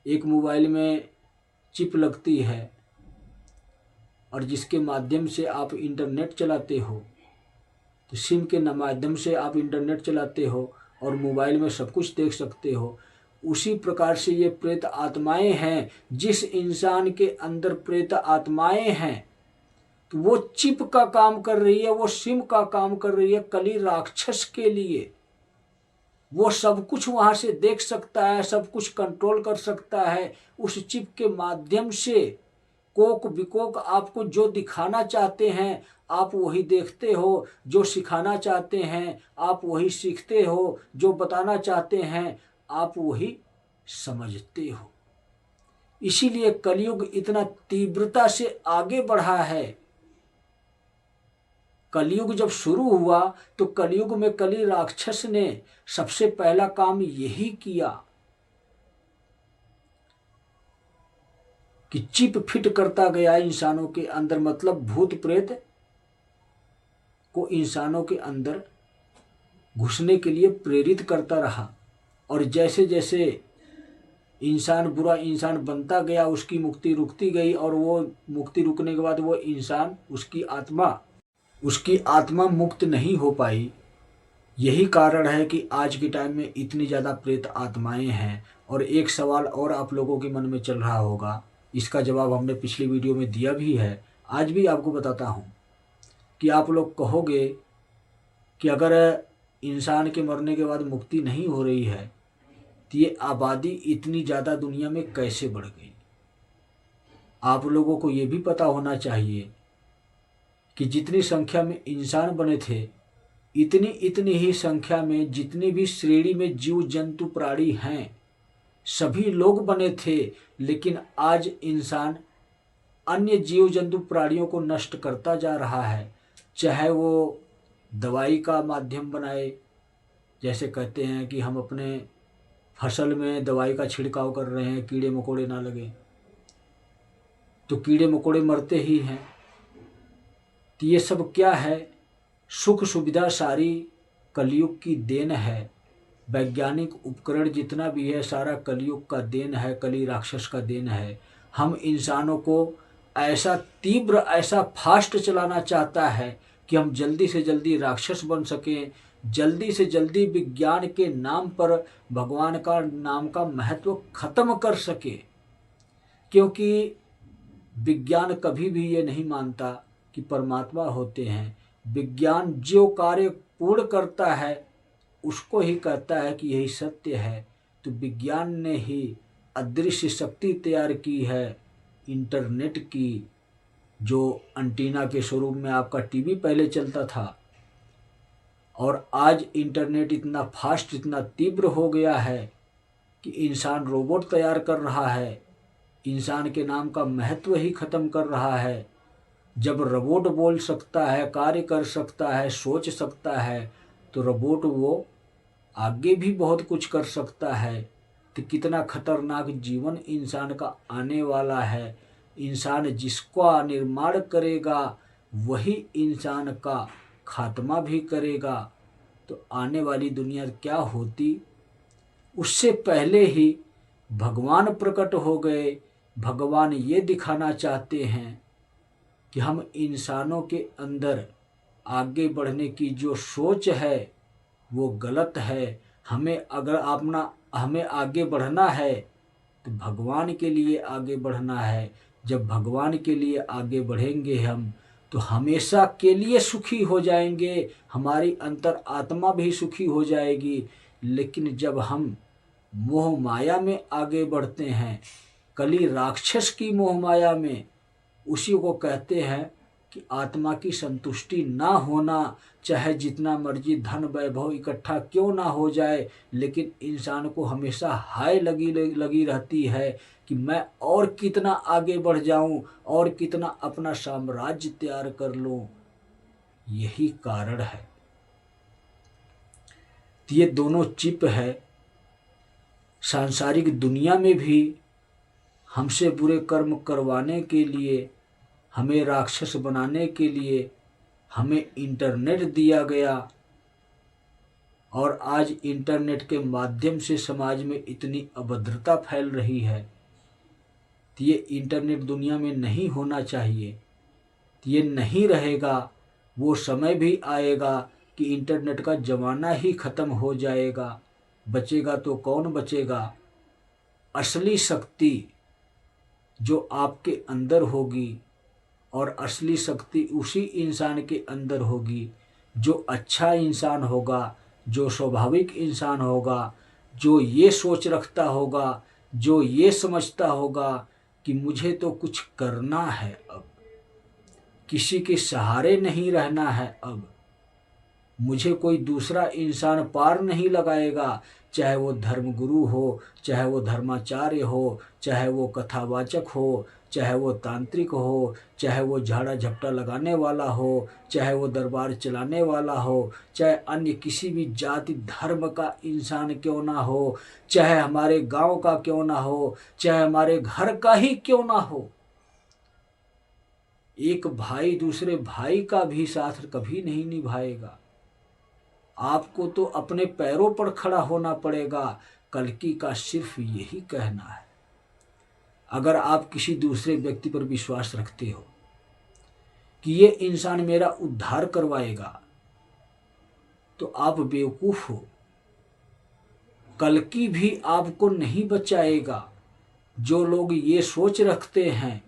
एक मोबाइल में चिप लगती है और जिसके माध्यम से आप इंटरनेट चलाते हो, तो सिम के माध्यम से आप इंटरनेट चलाते हो और मोबाइल में सब कुछ देख सकते हो। उसी प्रकार से ये प्रेत आत्माएं हैं। जिस इंसान के अंदर प्रेत आत्माएं हैं तो वो चिप का काम कर रही है, वो सिम का काम कर रही है कली राक्षस के लिए। वो सब कुछ वहां से देख सकता है, सब कुछ कंट्रोल कर सकता है। उस चिप के माध्यम से कोक बिकोक आपको जो दिखाना चाहते हैं आप वही देखते हो, जो सिखाना चाहते हैं आप वही सीखते हो, जो बताना चाहते हैं आप वही समझते हो। इसीलिए कलयुग इतना तीव्रता से आगे बढ़ा है। कलयुग जब शुरू हुआ तो कलयुग में कली राक्षस ने सबसे पहला काम यही किया कि चिप फिट करता गया इंसानों के अंदर, मतलब भूत प्रेत को इंसानों के अंदर घुसने के लिए प्रेरित करता रहा। और जैसे जैसे इंसान बुरा इंसान बनता गया उसकी मुक्ति रुकती गई, और वो मुक्ति रुकने के बाद वो इंसान उसकी आत्मा मुक्त नहीं हो पाई। यही कारण है कि आज के टाइम में इतनी ज़्यादा प्रेत आत्माएं हैं। और एक सवाल और आप लोगों के मन में चल रहा होगा, इसका जवाब हमने पिछली वीडियो में दिया भी है, आज भी आपको बताता हूँ कि आप लोग कहोगे कि अगर इंसान के मरने के बाद मुक्ति नहीं हो रही है तो ये आबादी इतनी ज़्यादा दुनिया में कैसे बढ़ गई। आप लोगों को ये भी पता होना चाहिए कि जितनी संख्या में इंसान बने थे, इतनी ही संख्या में जितनी भी श्रेणी में जीव जंतु प्राणी हैं, सभी लोग बने थे। लेकिन आज इंसान अन्य जीव जंतु प्राणियों को नष्ट करता जा रहा है, चाहे वो दवाई का माध्यम बनाए, जैसे कहते हैं कि हम अपने फसल में दवाई का छिड़काव कर रहे हैं कीड़े मकोड़े ना लगे, तो कीड़े मकोड़े मरते ही हैं। तो ये सब क्या है? सुख सुविधा सारी कलयुग की देन है। वैज्ञानिक उपकरण जितना भी है सारा कलयुग का देन है, कली राक्षस का देन है। हम इंसानों को ऐसा तीव्र, ऐसा फास्ट चलाना चाहता है कि हम जल्दी से जल्दी राक्षस बन सकें, जल्दी से जल्दी विज्ञान के नाम पर भगवान का नाम का महत्व खत्म कर सके। क्योंकि विज्ञान कभी भी ये नहीं मानता कि परमात्मा होते हैं। विज्ञान जो कार्य पूर्ण करता है उसको ही कहता है कि यही सत्य है। तो विज्ञान ने ही अदृश्य शक्ति तैयार की है, इंटरनेट की, जो एंटीना के स्वरूप में आपका टीवी पहले चलता था। और आज इंटरनेट इतना फास्ट, इतना तीव्र हो गया है कि इंसान रोबोट तैयार कर रहा है, इंसान के नाम का महत्व ही खत्म कर रहा है। जब रोबोट बोल सकता है, कार्य कर सकता है, सोच सकता है, तो रोबोट वो आगे भी बहुत कुछ कर सकता है। तो कितना खतरनाक जीवन इंसान का आने वाला है। इंसान जिसका निर्माण करेगा वही इंसान का खात्मा भी करेगा। तो आने वाली दुनिया क्या होती, उससे पहले ही भगवान प्रकट हो गए। भगवान ये दिखाना चाहते हैं कि हम इंसानों के अंदर आगे बढ़ने की जो सोच है वो गलत है। हमें आगे बढ़ना है तो भगवान के लिए आगे बढ़ना है। जब भगवान के लिए आगे बढ़ेंगे हम तो हमेशा के लिए सुखी हो जाएंगे, हमारी अंतर आत्मा भी सुखी हो जाएगी। लेकिन जब हम मोह माया में आगे बढ़ते हैं, कली राक्षस की मोह माया में, उसी को कहते हैं कि आत्मा की संतुष्टि ना होना। चाहे जितना मर्जी धन वैभव इकट्ठा क्यों ना हो जाए, लेकिन इंसान को हमेशा हाय लगी रहती है कि मैं और कितना आगे बढ़ जाऊं और कितना अपना साम्राज्य तैयार कर लूं। यही कारण है। ये दोनों चिप है। सांसारिक दुनिया में भी हमसे बुरे कर्म करवाने के लिए, हमें राक्षस बनाने के लिए हमें इंटरनेट दिया गया। और आज इंटरनेट के माध्यम से समाज में इतनी अभद्रता फैल रही है। तो ये इंटरनेट दुनिया में नहीं होना चाहिए। तो ये नहीं रहेगा। वो समय भी आएगा कि इंटरनेट का ज़माना ही ख़त्म हो जाएगा। बचेगा तो कौन बचेगा? असली शक्ति जो आपके अंदर होगी, और असली शक्ति उसी इंसान के अंदर होगी जो अच्छा इंसान होगा, जो स्वाभाविक इंसान होगा, जो ये सोच रखता होगा, जो ये समझता होगा कि मुझे तो कुछ करना है, अब किसी के सहारे नहीं रहना है, अब मुझे कोई दूसरा इंसान पार नहीं लगाएगा। चाहे वो धर्मगुरु हो, चाहे वो धर्माचार्य हो, चाहे वो कथावाचक हो, चाहे वो तांत्रिक हो, चाहे वो झाड़ा झपटा लगाने वाला हो, चाहे वो दरबार चलाने वाला हो, चाहे अन्य किसी भी जाति धर्म का इंसान क्यों ना हो, चाहे हमारे गांव का क्यों ना हो, चाहे हमारे घर का ही क्यों ना हो, एक भाई दूसरे भाई का भी साथ कभी नहीं निभाएगा। आपको तो अपने पैरों पर खड़ा होना पड़ेगा। कल्कि का सिर्फ यही कहना है। अगर आप किसी दूसरे व्यक्ति पर विश्वास रखते हो कि ये इंसान मेरा उद्धार करवाएगा, तो आप बेवकूफ़ हो। कल्कि भी आपको नहीं बचाएगा। जो लोग ये सोच रखते हैं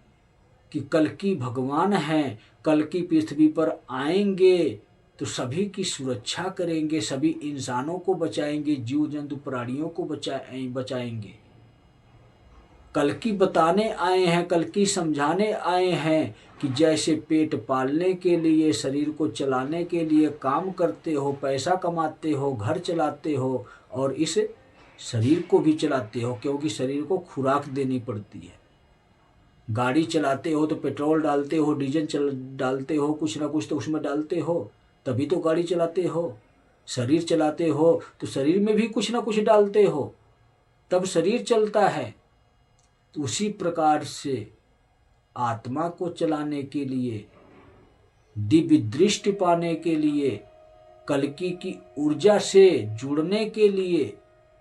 कि कल्कि भगवान हैं, कल्कि पृथ्वी पर आएंगे तो सभी की सुरक्षा करेंगे, सभी इंसानों को बचाएंगे, जीव जंतु प्राणियों को बचाएंगे। कल्कि बताने आए हैं, कल्कि समझाने आए हैं कि जैसे पेट पालने के लिए, शरीर को चलाने के लिए काम करते हो, पैसा कमाते हो, घर चलाते हो और इस शरीर को भी चलाते हो, क्योंकि शरीर को खुराक देनी पड़ती है। गाड़ी चलाते हो तो पेट्रोल डालते हो, डीजल डालते हो, कुछ ना कुछ तो उसमें डालते हो, तभी तो गाड़ी चलाते हो। शरीर चलाते हो तो शरीर में भी कुछ ना कुछ डालते हो, तब शरीर चलता है। तो उसी प्रकार से आत्मा को चलाने के लिए, दिव्य दृष्टि पाने के लिए, कल्कि की ऊर्जा से जुड़ने के लिए,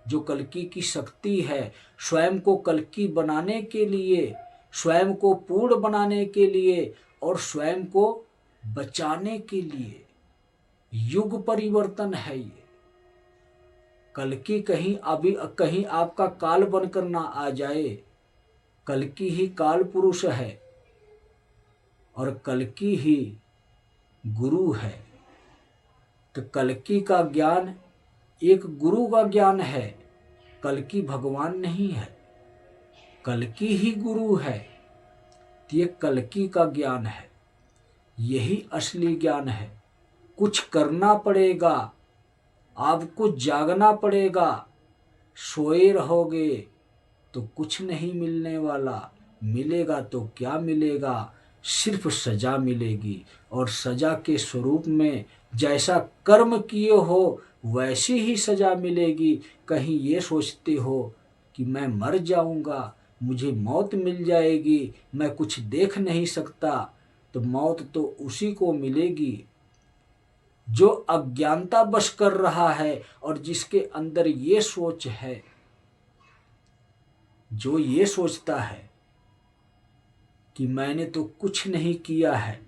जो कल्कि की शक्ति है, स्वयं को कल्कि बनाने के लिए, स्वयं को पूर्ण बनाने के लिए और स्वयं को बचाने के लिए युग परिवर्तन है ये। कल्कि कहीं आपका काल बनकर ना आ जाए। कल्कि ही काल पुरुष है और कल्कि ही गुरु है। तो कल्कि का ज्ञान एक गुरु का ज्ञान है, कल्कि भगवान नहीं है, कल्कि ही गुरु है। तो ये कल्कि का ज्ञान है, यही असली ज्ञान है। कुछ करना पड़ेगा, आपको जागना पड़ेगा। सोए रहोगे तो कुछ नहीं मिलने वाला, मिलेगा तो क्या मिलेगा, सिर्फ सजा मिलेगी। और सजा के स्वरूप में जैसा कर्म किए हो वैसी ही सजा मिलेगी। कहीं ये सोचते हो कि मैं मर जाऊंगा, मुझे मौत मिल जाएगी, मैं कुछ देख नहीं सकता, तो मौत तो उसी को मिलेगी जो अज्ञानता बस कर रहा है और जिसके अंदर ये सोच है, जो ये सोचता है कि मैंने तो कुछ नहीं किया है।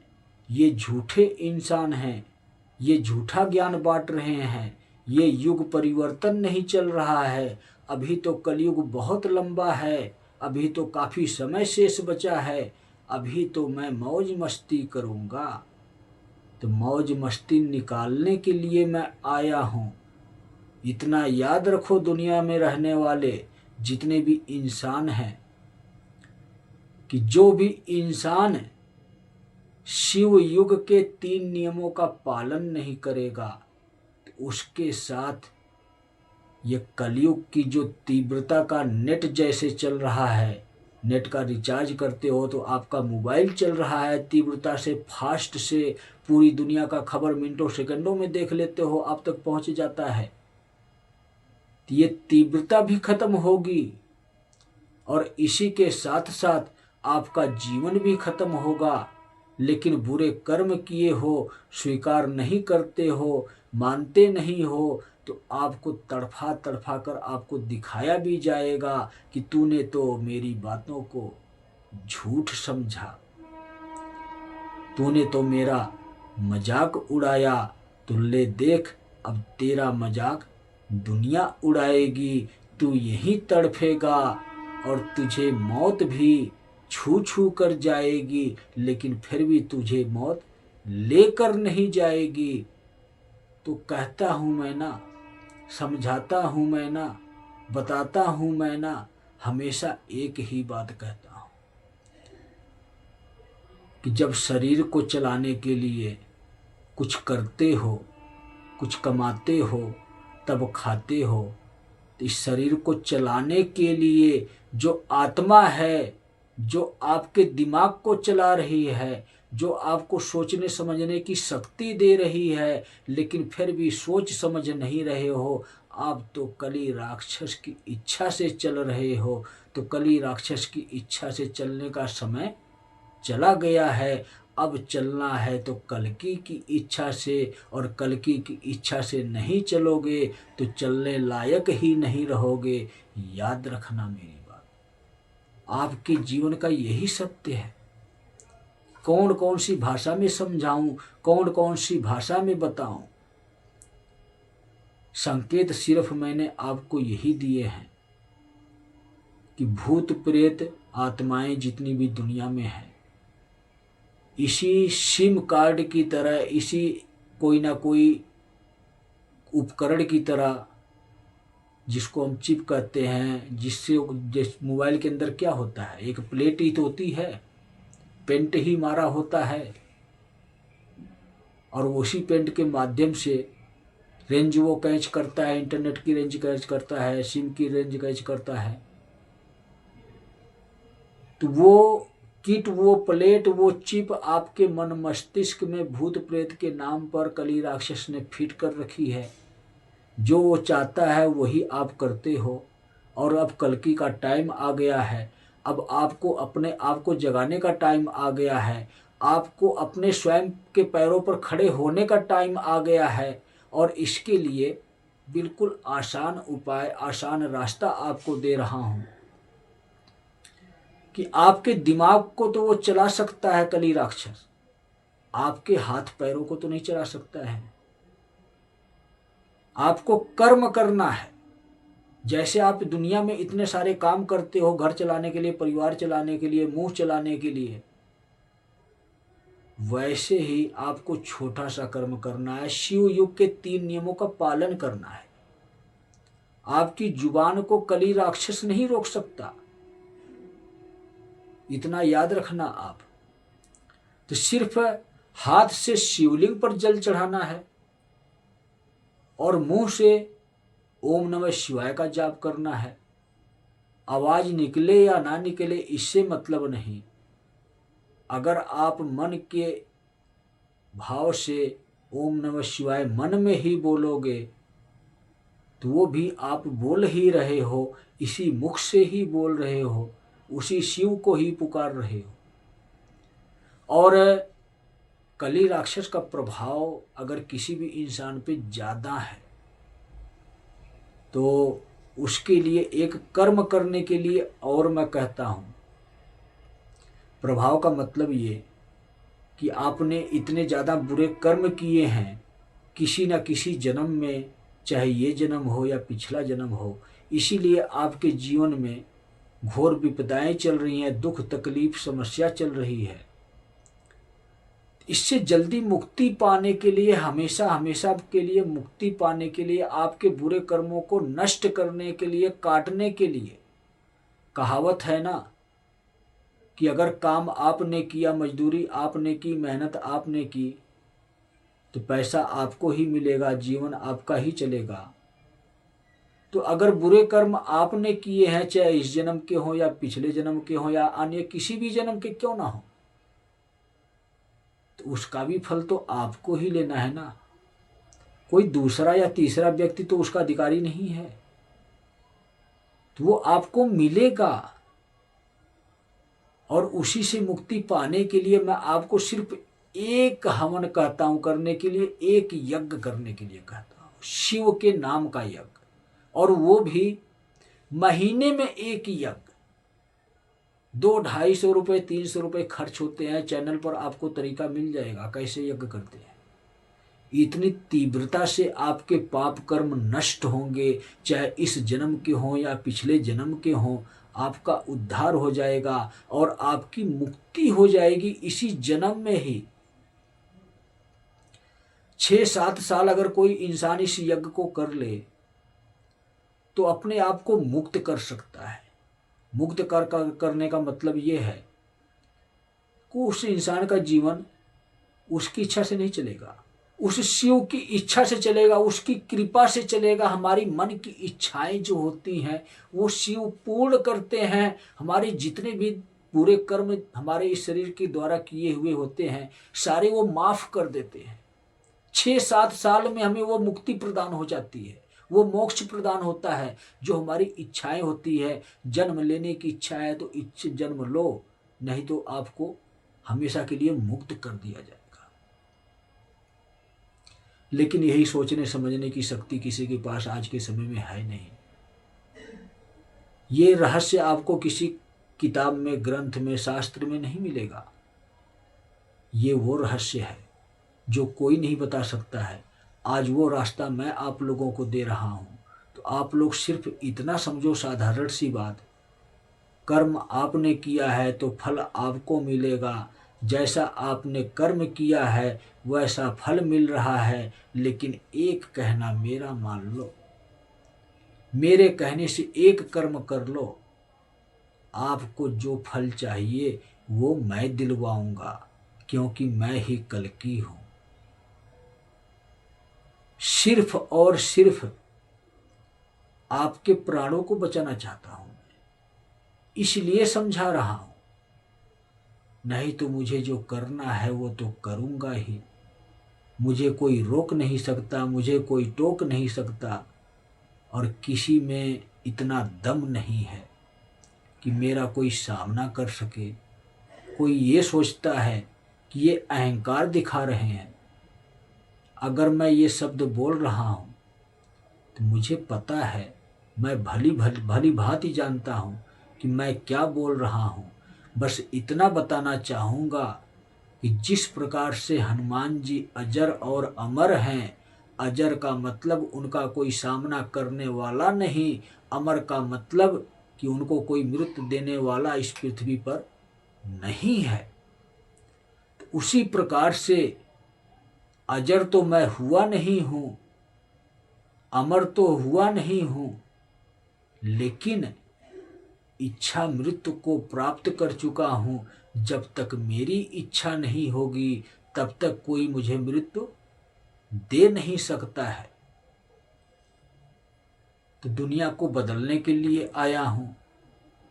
ये झूठे इंसान हैं, ये झूठा ज्ञान बांट रहे हैं, ये युग परिवर्तन नहीं चल रहा है। अभी तो कलयुग बहुत लंबा है, अभी तो काफ़ी समय शेष बचा है, अभी तो मैं मौज मस्ती करूँगा। तो मौज मस्ती निकालने के लिए मैं आया हूँ। इतना याद रखो, दुनिया में रहने वाले जितने भी इंसान हैं, कि जो भी इंसान शिव युग के 3 नियमों का पालन नहीं करेगा तो उसके साथ ये कलयुग की जो तीव्रता का नेट जैसे चल रहा है, नेट का रिचार्ज करते हो तो आपका मोबाइल चल रहा है तीव्रता से, फास्ट से, पूरी दुनिया का खबर मिनटों सेकंडों में देख लेते हो, आप तक पहुंच जाता है। तो ये तीव्रता भी खत्म होगी और इसी के साथ साथ आपका जीवन भी खत्म होगा। लेकिन बुरे कर्म किए हो, स्वीकार नहीं करते हो, मानते नहीं हो, तो आपको तड़फा तड़फा कर आपको दिखाया भी जाएगा कि तूने तो मेरी बातों को झूठ समझा, तूने तो मेरा मजाक उड़ाया, तो ले देख अब तेरा मजाक दुनिया उड़ाएगी। तू यहीं तड़फेगा और तुझे मौत भी छू छू कर जाएगी, लेकिन फिर भी तुझे मौत लेकर नहीं जाएगी। तो कहता हूँ मैं ना, समझाता हूँ मैं ना, बताता हूँ मैं ना, हमेशा एक ही बात कहता हूँ कि जब शरीर को चलाने के लिए कुछ करते हो, कुछ कमाते हो, तब खाते हो, तो इस शरीर को चलाने के लिए जो आत्मा है, जो आपके दिमाग को चला रही है, जो आपको सोचने समझने की शक्ति दे रही है, लेकिन फिर भी सोच समझ नहीं रहे हो, आप तो कली राक्षस की इच्छा से चल रहे हो। तो कली राक्षस की इच्छा से चलने का समय चला गया है। अब चलना है तो कल्कि की इच्छा से, और कल्कि की इच्छा से नहीं चलोगे तो चलने लायक ही नहीं रहोगे। याद रखना मेरी बात, आपके जीवन का यही सत्य है। कौन कौन सी भाषा में समझाऊं, कौन कौन सी भाषा में बताऊं, संकेत सिर्फ मैंने आपको यही दिए हैं कि भूत प्रेत आत्माएं जितनी भी दुनिया में हैं, इसी सिम कार्ड की तरह, इसी कोई ना कोई उपकरण की तरह, जिसको हम चिप कहते हैं, जिससे जिस मोबाइल के अंदर क्या होता है, एक प्लेट ही तो होती है, पेंट ही मारा होता है, और उसी पेंट के माध्यम से रेंज वो कैच करता है, इंटरनेट की रेंज कैच करता है, सिम की रेंज कैच करता है। तो वो किट, वो प्लेट, वो चिप आपके मन मस्तिष्क में भूत प्रेत के नाम पर कली राक्षस ने फिट कर रखी है। जो वो चाहता है वही आप करते हो। और अब कल्कि का टाइम आ गया है। अब आपको अपने आप को जगाने का टाइम आ गया है। आपको अपने स्वयं के पैरों पर खड़े होने का टाइम आ गया है। और इसके लिए बिल्कुल आसान उपाय, आसान रास्ता आपको दे रहा हूँ कि आपके दिमाग को तो वो चला सकता है कली राक्षस, आपके हाथ पैरों को तो नहीं चला सकता है। आपको कर्म करना है। जैसे आप दुनिया में इतने सारे काम करते हो, घर चलाने के लिए, परिवार चलाने के लिए, मुंह चलाने के लिए, वैसे ही आपको छोटा सा कर्म करना है। शिव युग के 3 नियमों का पालन करना है। आपकी जुबान को कली राक्षस नहीं रोक सकता, इतना याद रखना आप। तो सिर्फ हाथ से शिवलिंग पर जल चढ़ाना है और मुंह से ओम नमः शिवाय का जाप करना है। आवाज निकले या ना निकले इससे मतलब नहीं। अगर आप मन के भाव से ओम नमः शिवाय मन में ही बोलोगे तो वो भी आप बोल ही रहे हो, इसी मुख से ही बोल रहे हो, उसी शिव को ही पुकार रहे हो। और कली राक्षस का प्रभाव अगर किसी भी इंसान पे ज़्यादा है तो उसके लिए एक कर्म करने के लिए, और मैं कहता हूँ प्रभाव का मतलब ये कि आपने इतने ज़्यादा बुरे कर्म किए हैं किसी न किसी जन्म में, चाहे ये जन्म हो या पिछला जन्म हो, इसीलिए आपके जीवन में घोर विपदाएं चल रही हैं, दुख तकलीफ समस्या चल रही है। इससे जल्दी मुक्ति पाने के लिए, हमेशा हमेशा के लिए मुक्ति पाने के लिए, आपके बुरे कर्मों को नष्ट करने के लिए, काटने के लिए, कहावत है ना कि अगर काम आपने किया, मजदूरी आपने की, मेहनत आपने की, तो पैसा आपको ही मिलेगा, जीवन आपका ही चलेगा। तो अगर बुरे कर्म आपने किए हैं, चाहे इस जन्म के हों या पिछले जन्म के हों या अन्य किसी भी जन्म के क्यों ना हो, तो उसका भी फल तो आपको ही लेना है ना। कोई दूसरा या तीसरा व्यक्ति तो उसका अधिकारी नहीं है, तो वो आपको मिलेगा। और उसी से मुक्ति पाने के लिए मैं आपको सिर्फ एक हवन कहता हूं करने के लिए, एक यज्ञ करने के लिए कहता हूं, शिव के नाम का यज्ञ। और वो भी महीने में एक यज्ञ। 200-250 रुपये, 300 रुपये खर्च होते हैं। चैनल पर आपको तरीका मिल जाएगा कैसे यज्ञ करते हैं। इतनी तीव्रता से आपके पाप कर्म नष्ट होंगे, चाहे इस जन्म के हों या पिछले जन्म के हों, आपका उद्धार हो जाएगा और आपकी मुक्ति हो जाएगी इसी जन्म में ही। 6-7 साल अगर कोई इंसान इस यज्ञ को कर ले तो अपने आप को मुक्त कर सकता है। मुक्त करने का मतलब ये है कि उस इंसान का जीवन उसकी इच्छा से नहीं चलेगा, उस शिव की इच्छा से चलेगा, उसकी कृपा से चलेगा। हमारी मन की इच्छाएं जो होती हैं वो शिव पूर्ण करते हैं। हमारे जितने भी बुरे कर्म हमारे इस शरीर के द्वारा किए हुए होते हैं सारे वो माफ कर देते हैं। 6-7 साल में हमें वो मुक्ति प्रदान हो जाती है, वो मोक्ष प्रदान होता है। जो हमारी इच्छाएं होती है, जन्म लेने की इच्छा है तो जन्म लो, नहीं तो आपको हमेशा के लिए मुक्त कर दिया जाएगा। लेकिन यही सोचने समझने की शक्ति किसी के पास आज के समय में है नहीं। ये रहस्य आपको किसी किताब में, ग्रंथ में, शास्त्र में नहीं मिलेगा। ये वो रहस्य है जो कोई नहीं बता सकता है। आज वो रास्ता मैं आप लोगों को दे रहा हूँ। तो आप लोग सिर्फ इतना समझो, साधारण सी बात, कर्म आपने किया है तो फल आपको मिलेगा। जैसा आपने कर्म किया है वैसा फल मिल रहा है। लेकिन एक कहना मेरा मान लो, मेरे कहने से एक कर्म कर लो, आपको जो फल चाहिए वो मैं दिलवाऊंगा, क्योंकि मैं ही कल्कि हूं। सिर्फ और सिर्फ आपके प्राणों को बचाना चाहता हूं, इसलिए समझा रहा हूं। नहीं तो मुझे जो करना है वो तो करूंगा ही। मुझे कोई रोक नहीं सकता, मुझे कोई टोक नहीं सकता। और किसी में इतना दम नहीं है कि मेरा कोई सामना कर सके। कोई ये सोचता है कि ये अहंकार दिखा रहे हैं। अगर मैं ये शब्द बोल रहा हूँ तो मुझे पता है, मैं भली भांति जानता हूँ कि मैं क्या बोल रहा हूँ। बस इतना बताना चाहूँगा कि जिस प्रकार से हनुमान जी अजर और अमर हैं, अजर का मतलब उनका कोई सामना करने वाला नहीं, अमर का मतलब कि उनको कोई मृत्यु देने वाला इस पृथ्वी पर नहीं है। तो उसी प्रकार से अजर तो मैं हुआ नहीं हूँ, अमर तो हुआ नहीं हूँ, लेकिन इच्छा मृत्यु को प्राप्त कर चुका हूँ। जब तक मेरी इच्छा नहीं होगी तब तक कोई मुझे मृत्यु दे नहीं सकता है। तो दुनिया को बदलने के लिए आया हूँ,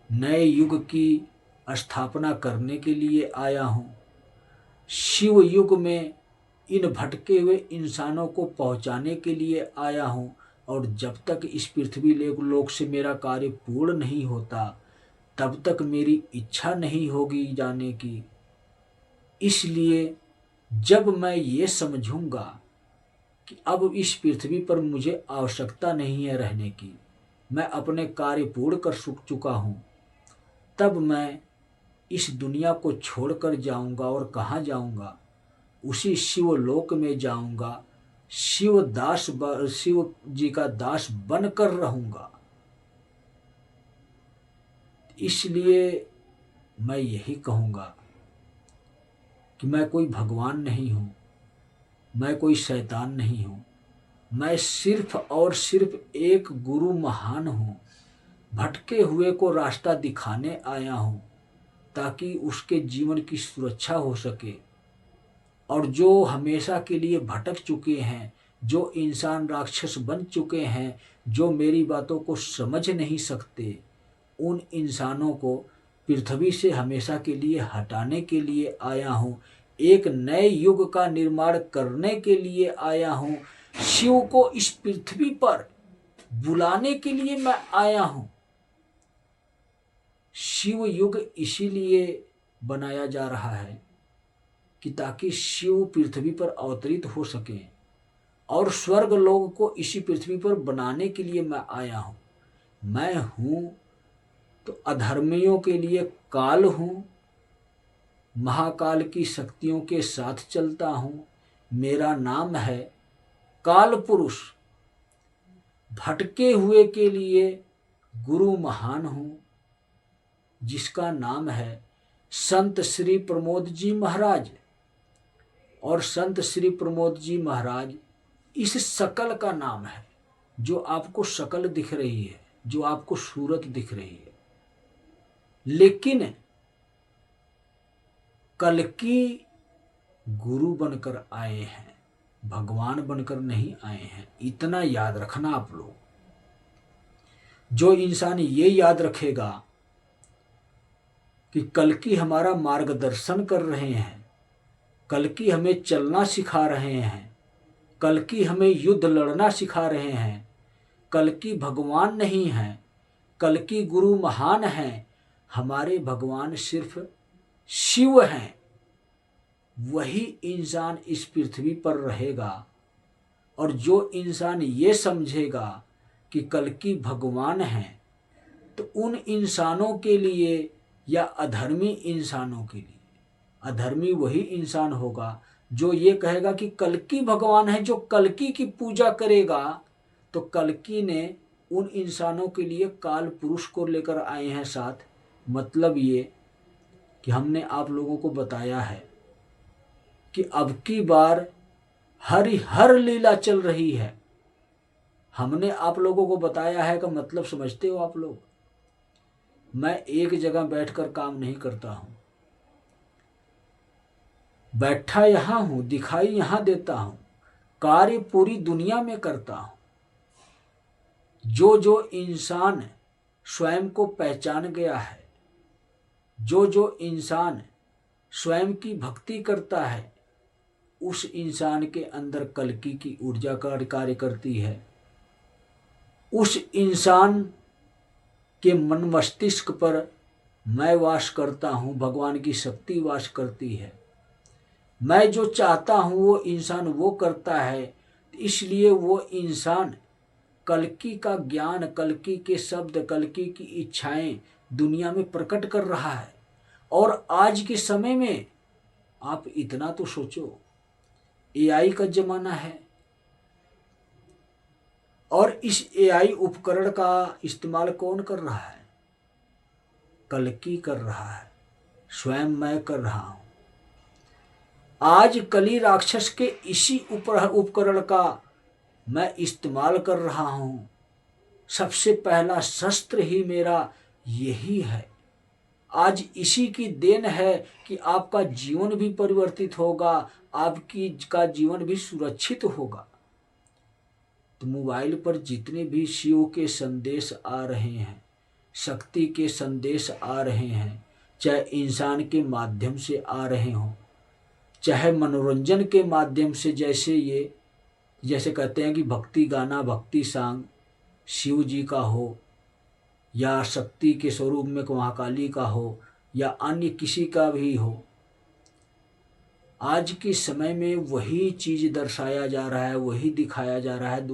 नए युग की स्थापना करने के लिए आया हूँ। शिव युग में इन भटके हुए इंसानों को पहुँचाने के लिए आया हूँ। और जब तक इस पृथ्वी लोक से मेरा कार्य पूर्ण नहीं होता तब तक मेरी इच्छा नहीं होगी जाने की। इसलिए जब मैं ये समझूंगा कि अब इस पृथ्वी पर मुझे आवश्यकता नहीं है रहने की, मैं अपने कार्य पूर्ण कर चुका हूँ, तब मैं इस दुनिया को छोड़कर जाऊंगा। और कहाँ जाऊंगा? उसी शिवलोक में जाऊंगा। शिव जी का दास बनकर रहूंगा। इसलिए मैं यही कहूँगा कि मैं कोई भगवान नहीं हूँ, मैं कोई शैतान नहीं हूँ। मैं सिर्फ और सिर्फ एक गुरु महान हूँ। भटके हुए को रास्ता दिखाने आया हूँ ताकि उसके जीवन की सुरक्षा हो सके। और जो हमेशा के लिए भटक चुके हैं, जो इंसान राक्षस बन चुके हैं, जो मेरी बातों को समझ नहीं सकते, उन इंसानों को पृथ्वी से हमेशा के लिए हटाने के लिए आया हूँ। एक नए युग का निर्माण करने के लिए आया हूँ। शिव को इस पृथ्वी पर बुलाने के लिए मैं आया हूँ। शिव युग इसीलिए बनाया जा रहा है कि ताकि शिव पृथ्वी पर अवतरित हो सके। और स्वर्ग लोक को इसी पृथ्वी पर बनाने के लिए मैं आया हूँ। मैं हूँ तो अधर्मियों के लिए काल हूँ, महाकाल की शक्तियों के साथ चलता हूँ। मेरा नाम है काल पुरुष। भटके हुए के लिए गुरु महान हूँ, जिसका नाम है संत श्री प्रमोद जी महाराज। और संत श्री प्रमोद जी महाराज इस शकल का नाम है, जो आपको शकल दिख रही है, जो आपको सूरत दिख रही है। लेकिन कल्कि गुरु बनकर आए हैं, भगवान बनकर नहीं आए हैं। इतना याद रखना आप लोग। जो इंसान ये याद रखेगा कि कल्कि हमारा मार्गदर्शन कर रहे हैं, कल्कि हमें चलना सिखा रहे हैं, कल्कि हमें युद्ध लड़ना सिखा रहे हैं, कल्कि भगवान नहीं हैं, कल्कि गुरु महान हैं, हमारे भगवान सिर्फ शिव हैं, वही इंसान इस पृथ्वी पर रहेगा। और जो इंसान ये समझेगा कि कल्कि भगवान हैं, तो उन इंसानों के लिए या अधर्मी इंसानों के लिए, अधर्मी वही इंसान होगा जो ये कहेगा कि कल्कि भगवान है, जो कल्कि की पूजा करेगा, तो कल्कि ने उन इंसानों के लिए काल पुरुष को लेकर आए हैं साथ। मतलब ये कि हमने आप लोगों को बताया है कि अब की बार हर लीला चल रही है। हमने आप लोगों को बताया है का मतलब समझते हो आप लोग? मैं एक जगह बैठकर काम नहीं करता हूं, बैठा यहां हूं, दिखाई यहां देता हूं, कार्य पूरी दुनिया में करता हूं। जो जो इंसान स्वयं को पहचान गया है, जो जो इंसान स्वयं की भक्ति करता है, उस इंसान के अंदर कल्कि की ऊर्जा कार्य करती है। उस इंसान के मन मस्तिष्क पर मैं वास करता हूँ, भगवान की शक्ति वास करती है। मैं जो चाहता हूँ वो इंसान वो करता है, इसलिए वो इंसान कल्कि का ज्ञान, कल्कि के शब्द, कल्कि की इच्छाएं दुनिया में प्रकट कर रहा है। और आज के समय में आप इतना तो सोचो, एआई का जमाना है और इस एआई उपकरण का इस्तेमाल कौन कर रहा है? कल्कि कर रहा है, स्वयं मैं कर रहा हूं। आज कली राक्षस के इसी उपकरण का मैं इस्तेमाल कर रहा हूं। सबसे पहला शस्त्र ही मेरा यही है। आज इसी की देन है कि आपका जीवन भी परिवर्तित होगा, आपकी का जीवन भी सुरक्षित होगा। तो मोबाइल पर जितने भी शिव के संदेश आ रहे हैं, शक्ति के संदेश आ रहे हैं, चाहे इंसान के माध्यम से आ रहे हों, चाहे मनोरंजन के माध्यम से, जैसे कहते हैं कि भक्ति गाना, भक्ति सॉन्ग शिव जी का हो, या शक्ति के स्वरूप में महाकाली का हो, या अन्य किसी का भी हो, आज के समय में वही चीज दर्शाया जा रहा है, वही दिखाया जा रहा है।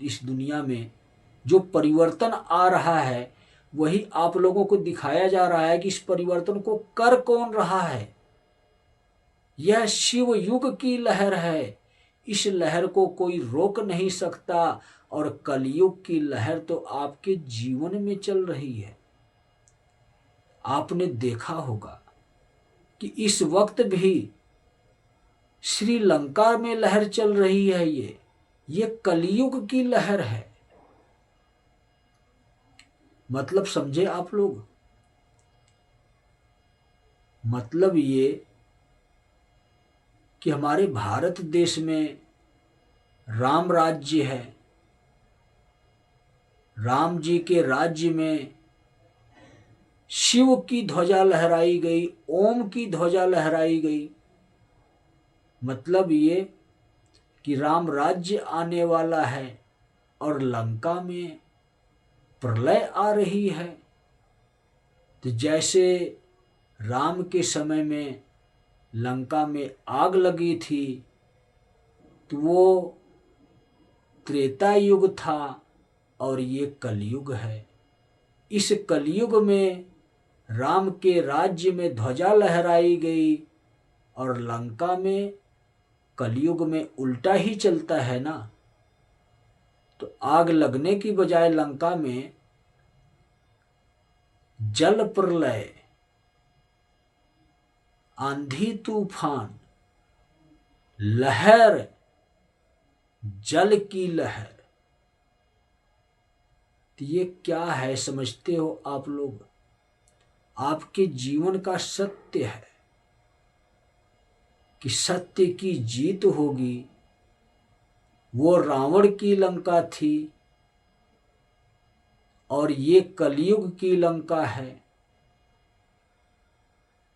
इस दुनिया में जो परिवर्तन आ रहा है वही आप लोगों को दिखाया जा रहा है कि इस परिवर्तन को कर कौन रहा है। यह शिव युग की लहर है, इस लहर को कोई रोक नहीं सकता। और कलयुग की लहर तो आपके जीवन में चल रही है। आपने देखा होगा कि इस वक्त भी श्रीलंका में लहर चल रही है। ये कलयुग की लहर है। मतलब समझे आप लोग? मतलब ये कि हमारे भारत देश में राम राज्य है, राम जी के राज्य में शिव की ध्वजा लहराई गई, ओम की ध्वजा लहराई गई। मतलब ये कि राम राज्य आने वाला है और लंका में प्रलय आ रही है। तो जैसे राम के समय में लंका में आग लगी थी, तो वो त्रेता युग था और ये कलयुग है। इस कलयुग में राम के राज्य में ध्वजा लहराई गई और लंका में, कलयुग में उल्टा ही चलता है ना। तो आग लगने की बजाय लंका में जल प्रलय, आंधी तूफान, लहर, जल की लहर। तो ये क्या है समझते हो आप लोग? आपके जीवन का सत्य है कि सत्य की जीत होगी। वो रावण की लंका थी और ये कलयुग की लंका है।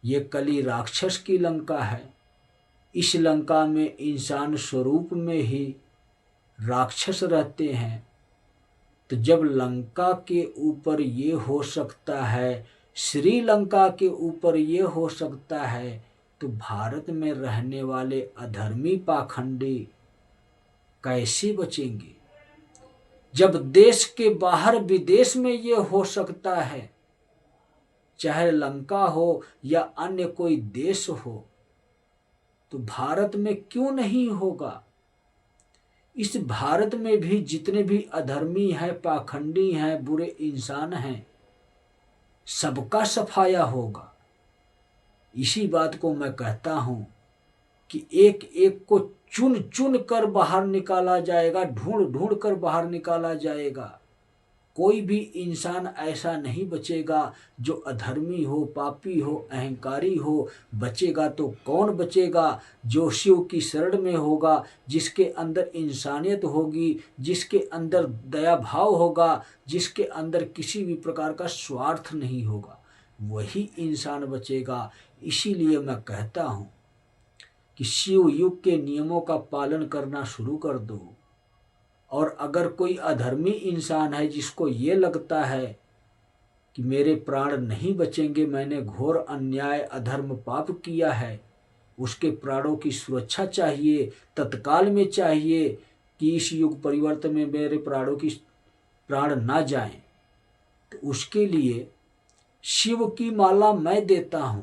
ये कली राक्षस की लंका है। इस लंका में इंसान स्वरूप में ही राक्षस रहते हैं। तो जब लंका के ऊपर ये हो सकता है, श्रीलंका के ऊपर ये हो सकता है, तो भारत में रहने वाले अधर्मी पाखंडी कैसे बचेंगे? जब देश के बाहर विदेश में ये हो सकता है, चाहे लंका हो या अन्य कोई देश हो, तो भारत में क्यों नहीं होगा? इस भारत में भी जितने भी अधर्मी हैं, पाखंडी हैं, बुरे इंसान हैं, सबका सफाया होगा। इसी बात को मैं कहता हूं कि एक एक को चुन चुन कर बाहर निकाला जाएगा, ढूंढ ढूंढ कर बाहर निकाला जाएगा। कोई भी इंसान ऐसा नहीं बचेगा जो अधर्मी हो, पापी हो, अहंकारी हो। बचेगा तो कौन बचेगा? जो शिव की शरण में होगा, जिसके अंदर इंसानियत होगी, जिसके अंदर दया भाव होगा, जिसके अंदर किसी भी प्रकार का स्वार्थ नहीं होगा, वही इंसान बचेगा। इसीलिए मैं कहता हूँ कि शिव युग के नियमों का पालन करना शुरू कर दो। और अगर कोई अधर्मी इंसान है जिसको ये लगता है कि मेरे प्राण नहीं बचेंगे, मैंने घोर अन्याय, अधर्म, पाप किया है, उसके प्राणों की सुरक्षा चाहिए, तत्काल में चाहिए कि इस युग परिवर्तन में मेरे प्राण ना जाएं, तो उसके लिए शिव की माला मैं देता हूं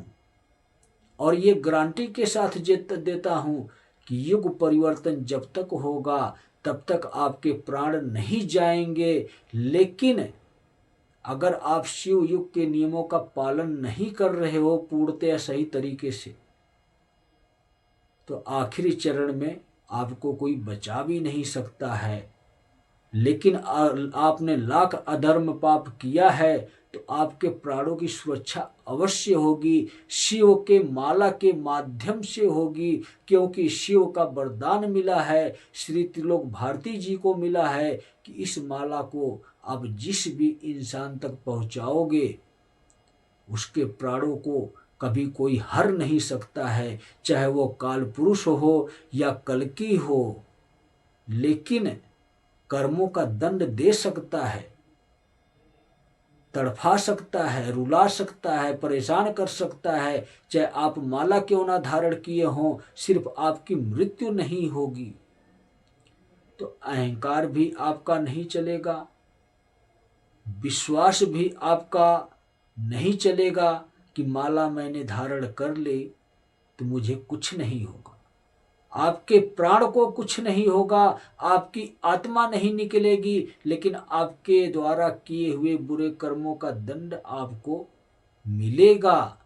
और ये गारंटी के साथ देता हूं कि युग परिवर्तन जब तक होगा तब तक आपके प्राण नहीं जाएंगे। लेकिन अगर आप शिव युग के नियमों का पालन नहीं कर रहे हो पूर्णतः सही तरीके से, तो आखिरी चरण में आपको कोई बचा भी नहीं सकता है। लेकिन आपने लाख अधर्म पाप किया है तो आपके प्राणों की सुरक्षा अवश्य होगी, शिव के माला के माध्यम से होगी। क्योंकि शिव का वरदान मिला है, श्री त्रिलोक भारती जी को मिला है कि इस माला को आप जिस भी इंसान तक पहुंचाओगे उसके प्राणों को कभी कोई हर नहीं सकता है, चाहे वो काल पुरुष हो या कल्कि हो। लेकिन कर्मों का दंड दे सकता है, तड़फा सकता है, रुला सकता है, परेशान कर सकता है। चाहे आप माला क्यों ना धारण किए हों, सिर्फ आपकी मृत्यु नहीं होगी तो अहंकार भी आपका नहीं चलेगा, विश्वास भी आपका नहीं चलेगा कि माला मैंने धारण कर ले तो मुझे कुछ नहीं होगा। आपके प्राण को कुछ नहीं होगा, आपकी आत्मा नहीं निकलेगी, लेकिन आपके द्वारा किए हुए बुरे कर्मों का दंड आपको मिलेगा।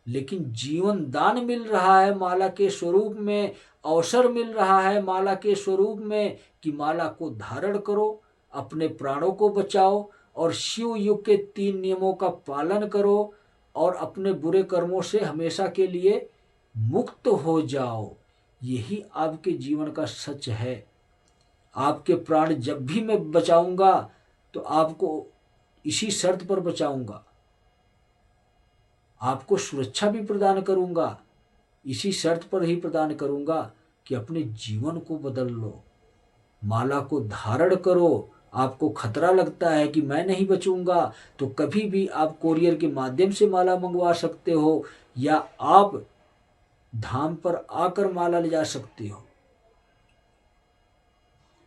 लेकिन जीवन दान मिल रहा है माला के स्वरूप में, अवसर मिल रहा है माला के स्वरूप में कि माला को धारण करो, अपने प्राणों को बचाओ और शिव युग के 3 नियमों का पालन करो और अपने बुरे कर्मों से हमेशा के लिए मुक्त हो जाओ। यही आपके जीवन का सच है। आपके प्राण जब भी मैं बचाऊंगा तो आपको इसी शर्त पर बचाऊंगा, आपको सुरक्षा भी प्रदान करूंगा, इसी शर्त पर ही प्रदान करूंगा कि अपने जीवन को बदल लो, माला को धारण करो। आपको खतरा लगता है कि मैं नहीं बचूंगा तो कभी भी आप कोरियर के माध्यम से माला मंगवा सकते हो या आप धाम पर आकर माला ले जा सकते हो।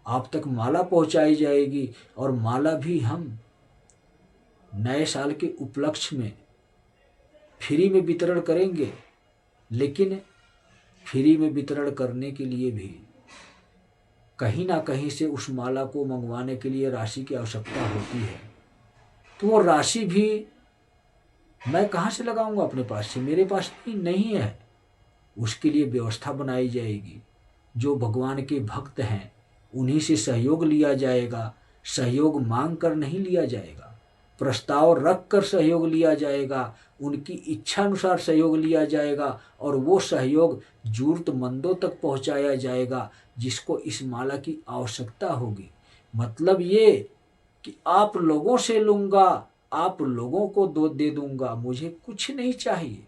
आप तक माला पहुंचाई जाएगी और माला भी हम नए साल के उपलक्ष्य में फ्री में वितरण करेंगे। लेकिन फ्री में वितरण करने के लिए भी कहीं ना कहीं से उस माला को मंगवाने के लिए राशि की आवश्यकता होती है। तो वो राशि भी मैं कहाँ से लगाऊंगा? अपने पास से, मेरे पास नहीं है। उसके लिए व्यवस्था बनाई जाएगी। जो भगवान के भक्त हैं उन्हीं से सहयोग लिया जाएगा। सहयोग मांग कर नहीं लिया जाएगा, प्रस्ताव रख कर सहयोग लिया जाएगा, उनकी इच्छा अनुसार सहयोग लिया जाएगा और वो सहयोग जरूरतमंदों तक पहुंचाया जाएगा जिसको इस माला की आवश्यकता होगी। मतलब ये कि आप लोगों से लूँगा, आप लोगों को दे दूंगा, मुझे कुछ नहीं चाहिए।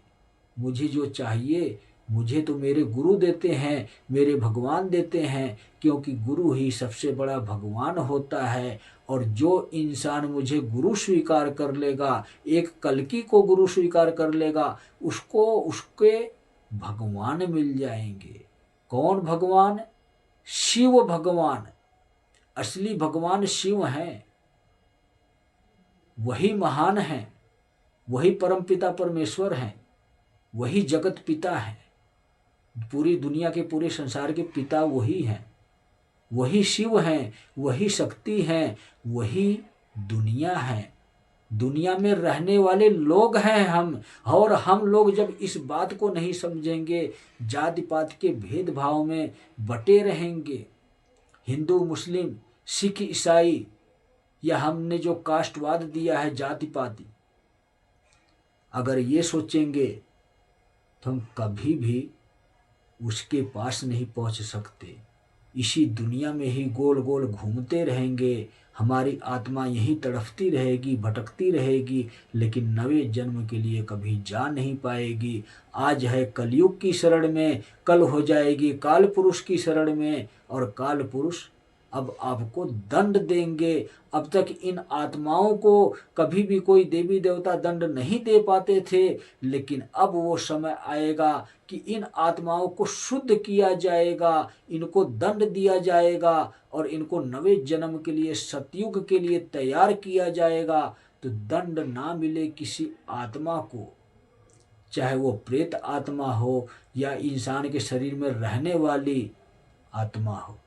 मुझे जो चाहिए मुझे तो मेरे गुरु देते हैं, मेरे भगवान देते हैं, क्योंकि गुरु ही सबसे बड़ा भगवान होता है। और जो इंसान मुझे गुरु स्वीकार कर लेगा, एक कल्कि को गुरु स्वीकार कर लेगा, उसको उसके भगवान मिल जाएंगे। कौन भगवान? शिव भगवान। असली भगवान शिव हैं, वही महान हैं, वही परमपिता परमेश्वर हैं, वही जगत पिता हैं, पूरी दुनिया के, पूरे संसार के पिता वही हैं, वही शिव हैं, वही शक्ति हैं, वही दुनिया है, दुनिया में रहने वाले लोग हैं हम। और हम लोग जब इस बात को नहीं समझेंगे, जाति पात के भेदभाव में बटे रहेंगे, हिंदू मुस्लिम सिख ईसाई, या हमने जो कास्टवाद दिया है जाति पाति, अगर ये सोचेंगे तो हम कभी भी उसके पास नहीं पहुंच सकते। इसी दुनिया में ही गोल गोल घूमते रहेंगे, हमारी आत्मा यहीं तड़फती रहेगी, भटकती रहेगी, लेकिन नवे जन्म के लिए कभी जा नहीं पाएगी। आज है कलयुग की शरण में, कल हो जाएगी काल पुरुष की शरण में, और काल पुरुष अब आपको दंड देंगे। अब तक इन आत्माओं को कभी भी कोई देवी देवता दंड नहीं दे पाते थे, लेकिन अब वो समय आएगा कि इन आत्माओं को शुद्ध किया जाएगा, इनको दंड दिया जाएगा, और इनको नवे जन्म के लिए, सतयुग के लिए तैयार किया जाएगा। तो दंड ना मिले किसी आत्मा को, चाहे वो प्रेत आत्मा हो या इंसान के शरीर में रहने वाली आत्मा हो।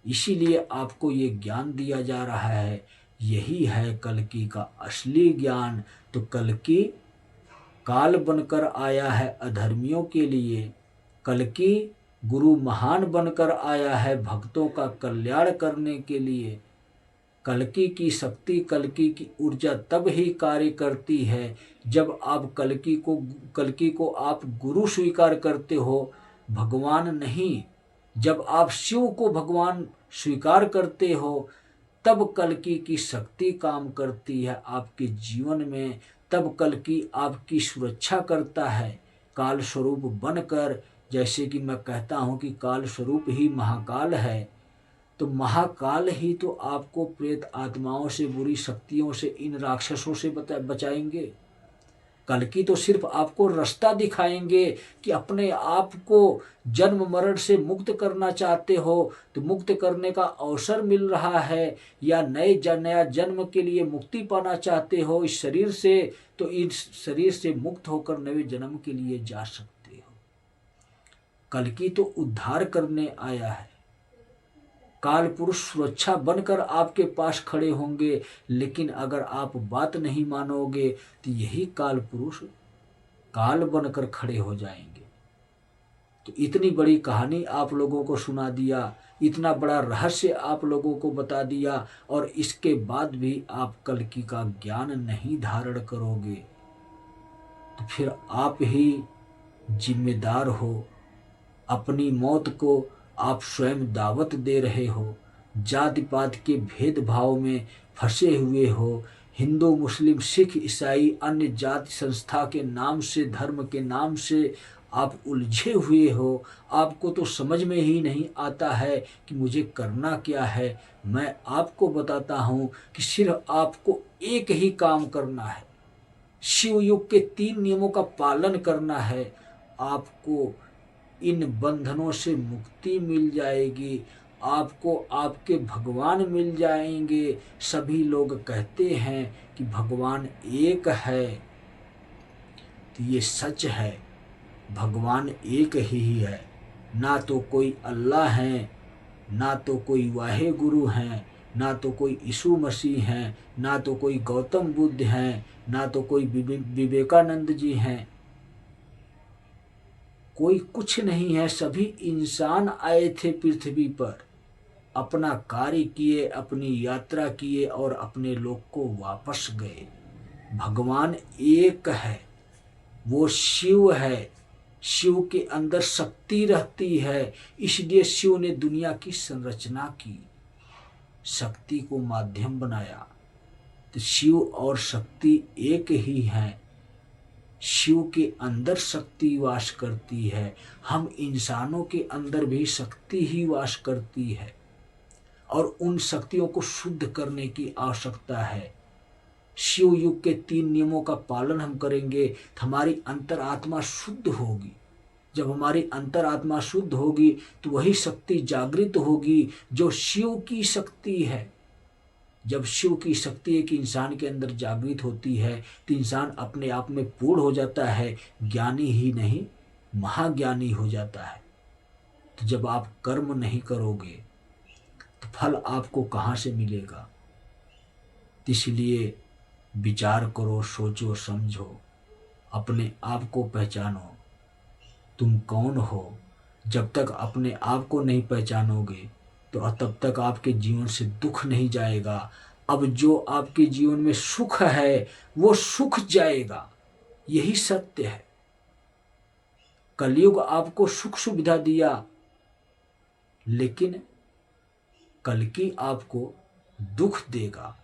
इसीलिए आपको ये ज्ञान दिया जा रहा है, यही है कल्कि का असली ज्ञान। तो कल्कि काल बनकर आया है अधर्मियों के लिए, कल्कि गुरु महान बनकर आया है भक्तों का कल्याण करने के लिए। कल्कि की शक्ति, कल्कि की ऊर्जा तब ही कार्य करती है जब आप कल्कि को आप गुरु स्वीकार करते हो, भगवान नहीं। जब आप शिव को भगवान स्वीकार करते हो, तब कल्कि की शक्ति काम करती है आपके जीवन में, तब कल्कि आपकी सुरक्षा करता है काल स्वरूप बनकर। जैसे कि मैं कहता हूँ कि काल स्वरूप ही महाकाल है, तो महाकाल ही तो आपको प्रेत आत्माओं से, बुरी शक्तियों से, इन राक्षसों से बचाएंगे। कल्कि तो सिर्फ आपको रास्ता दिखाएंगे कि अपने आप को जन्म मरण से मुक्त करना चाहते हो तो मुक्त करने का अवसर मिल रहा है, या नया जन्म के लिए मुक्ति पाना चाहते हो इस शरीर से, तो इस शरीर से मुक्त होकर नए जन्म के लिए जा सकते हो। कल्कि तो उद्धार करने आया है, काल पुरुष सुरक्षा बनकर आपके पास खड़े होंगे, लेकिन अगर आप बात नहीं मानोगे तो यही काल पुरुष काल बनकर खड़े हो जाएंगे। तो इतनी बड़ी कहानी आप लोगों को सुना दिया, इतना बड़ा रहस्य आप लोगों को बता दिया, और इसके बाद भी आप कल्कि का ज्ञान नहीं धारण करोगे तो फिर आप ही जिम्मेदार हो। अपनी मौत को आप स्वयं दावत दे रहे हो, जाति पात के भेदभाव में फंसे हुए हो, हिंदू मुस्लिम सिख ईसाई अन्य जाति संस्था के नाम से, धर्म के नाम से आप उलझे हुए हो। आपको तो समझ में ही नहीं आता है कि मुझे करना क्या है। मैं आपको बताता हूँ कि सिर्फ आपको एक ही काम करना है, शिव युग के 3 नियमों का पालन करना है। आपको इन बंधनों से मुक्ति मिल जाएगी, आपको आपके भगवान मिल जाएंगे। सभी लोग कहते हैं कि भगवान एक है, तो ये सच है, भगवान एक ही है। ना तो कोई अल्लाह है, ना तो कोई वाहे गुरु हैं, ना तो कोई यीशु मसीह हैं, ना तो कोई गौतम बुद्ध हैं, ना तो कोई विवेकानंद जी हैं। कोई कुछ नहीं है, सभी इंसान आए थे पृथ्वी पर, अपना कार्य किए, अपनी यात्रा किए और अपने लोक को वापस गए। भगवान एक है, वो शिव है, शिव के अंदर शक्ति रहती है, इसलिए शिव ने दुनिया की संरचना की, शक्ति को माध्यम बनाया। तो शिव और शक्ति एक ही है, शिव के अंदर शक्ति वास करती है, हम इंसानों के अंदर भी शक्ति ही वास करती है, और उन शक्तियों को शुद्ध करने की आवश्यकता है। शिव युग के 3 नियमों का पालन हम करेंगे तो हमारी अंतरात्मा शुद्ध होगी। जब हमारी अंतरात्मा शुद्ध होगी तो वही शक्ति जागृत होगी जो शिव की शक्ति है। जब शिव की शक्ति एक इंसान के अंदर जागृत होती है तो इंसान अपने आप में पूर्ण हो जाता है, ज्ञानी ही नहीं महाज्ञानी हो जाता है। तो जब आप कर्म नहीं करोगे तो फल आपको कहाँ से मिलेगा? इसलिए विचार करो, सोचो, समझो, अपने आप को पहचानो, तुम कौन हो। जब तक अपने आप को नहीं पहचानोगे तो तब तक आपके जीवन से दुख नहीं जाएगा। अब जो आपके जीवन में सुख है वो सुख जाएगा, यही सत्य है। कलयुग आपको सुख सुविधा दिया, लेकिन कल की आपको दुख देगा।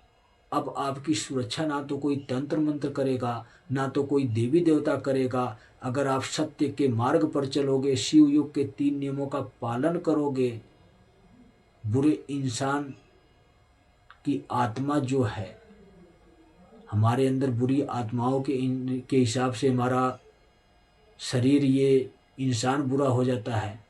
अब आपकी सुरक्षा ना तो कोई तंत्र मंत्र करेगा, ना तो कोई देवी देवता करेगा। अगर आप सत्य के मार्ग पर चलोगे, शिव युग के 3 नियमों का पालन करोगे, बुरे इंसान की आत्मा जो है, हमारे अंदर बुरी आत्माओं के हिसाब से हमारा शरीर, ये इंसान बुरा हो जाता है।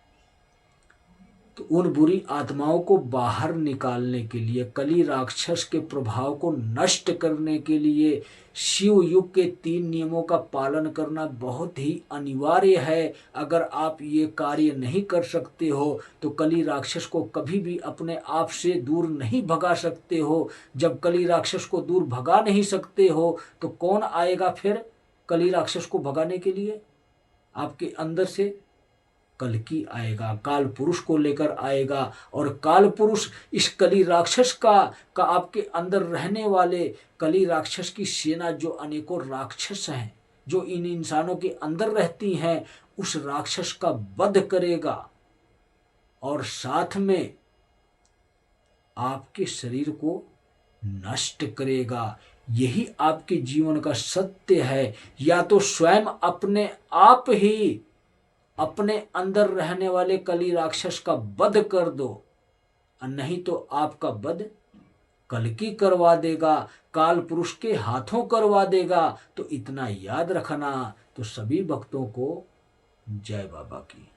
तो उन बुरी आत्माओं को बाहर निकालने के लिए, कली राक्षस के प्रभाव को नष्ट करने के लिए शिव युग के 3 नियमों का पालन करना बहुत ही अनिवार्य है। अगर आप ये कार्य नहीं कर सकते हो तो कली राक्षस को कभी भी अपने आप से दूर नहीं भगा सकते हो। जब कली राक्षस को दूर भगा नहीं सकते हो तो कौन आएगा फिर कली राक्षस को भगाने के लिए? आपके अंदर से कल्कि आएगा, काल पुरुष को लेकर आएगा। और काल पुरुष इस कली राक्षस का आपके अंदर रहने वाले कली राक्षस की सेना, जो अनेकों राक्षस हैं जो इन इंसानों के अंदर रहती हैं, उस राक्षस का वध करेगा और साथ में आपके शरीर को नष्ट करेगा। यही आपके जीवन का सत्य है। या तो स्वयं अपने आप ही अपने अंदर रहने वाले कली राक्षस का वध कर दो, और नहीं तो आपका वध कल्कि करवा देगा, काल पुरुष के हाथों करवा देगा। तो इतना याद रखना। तो सभी भक्तों को जय बाबा की।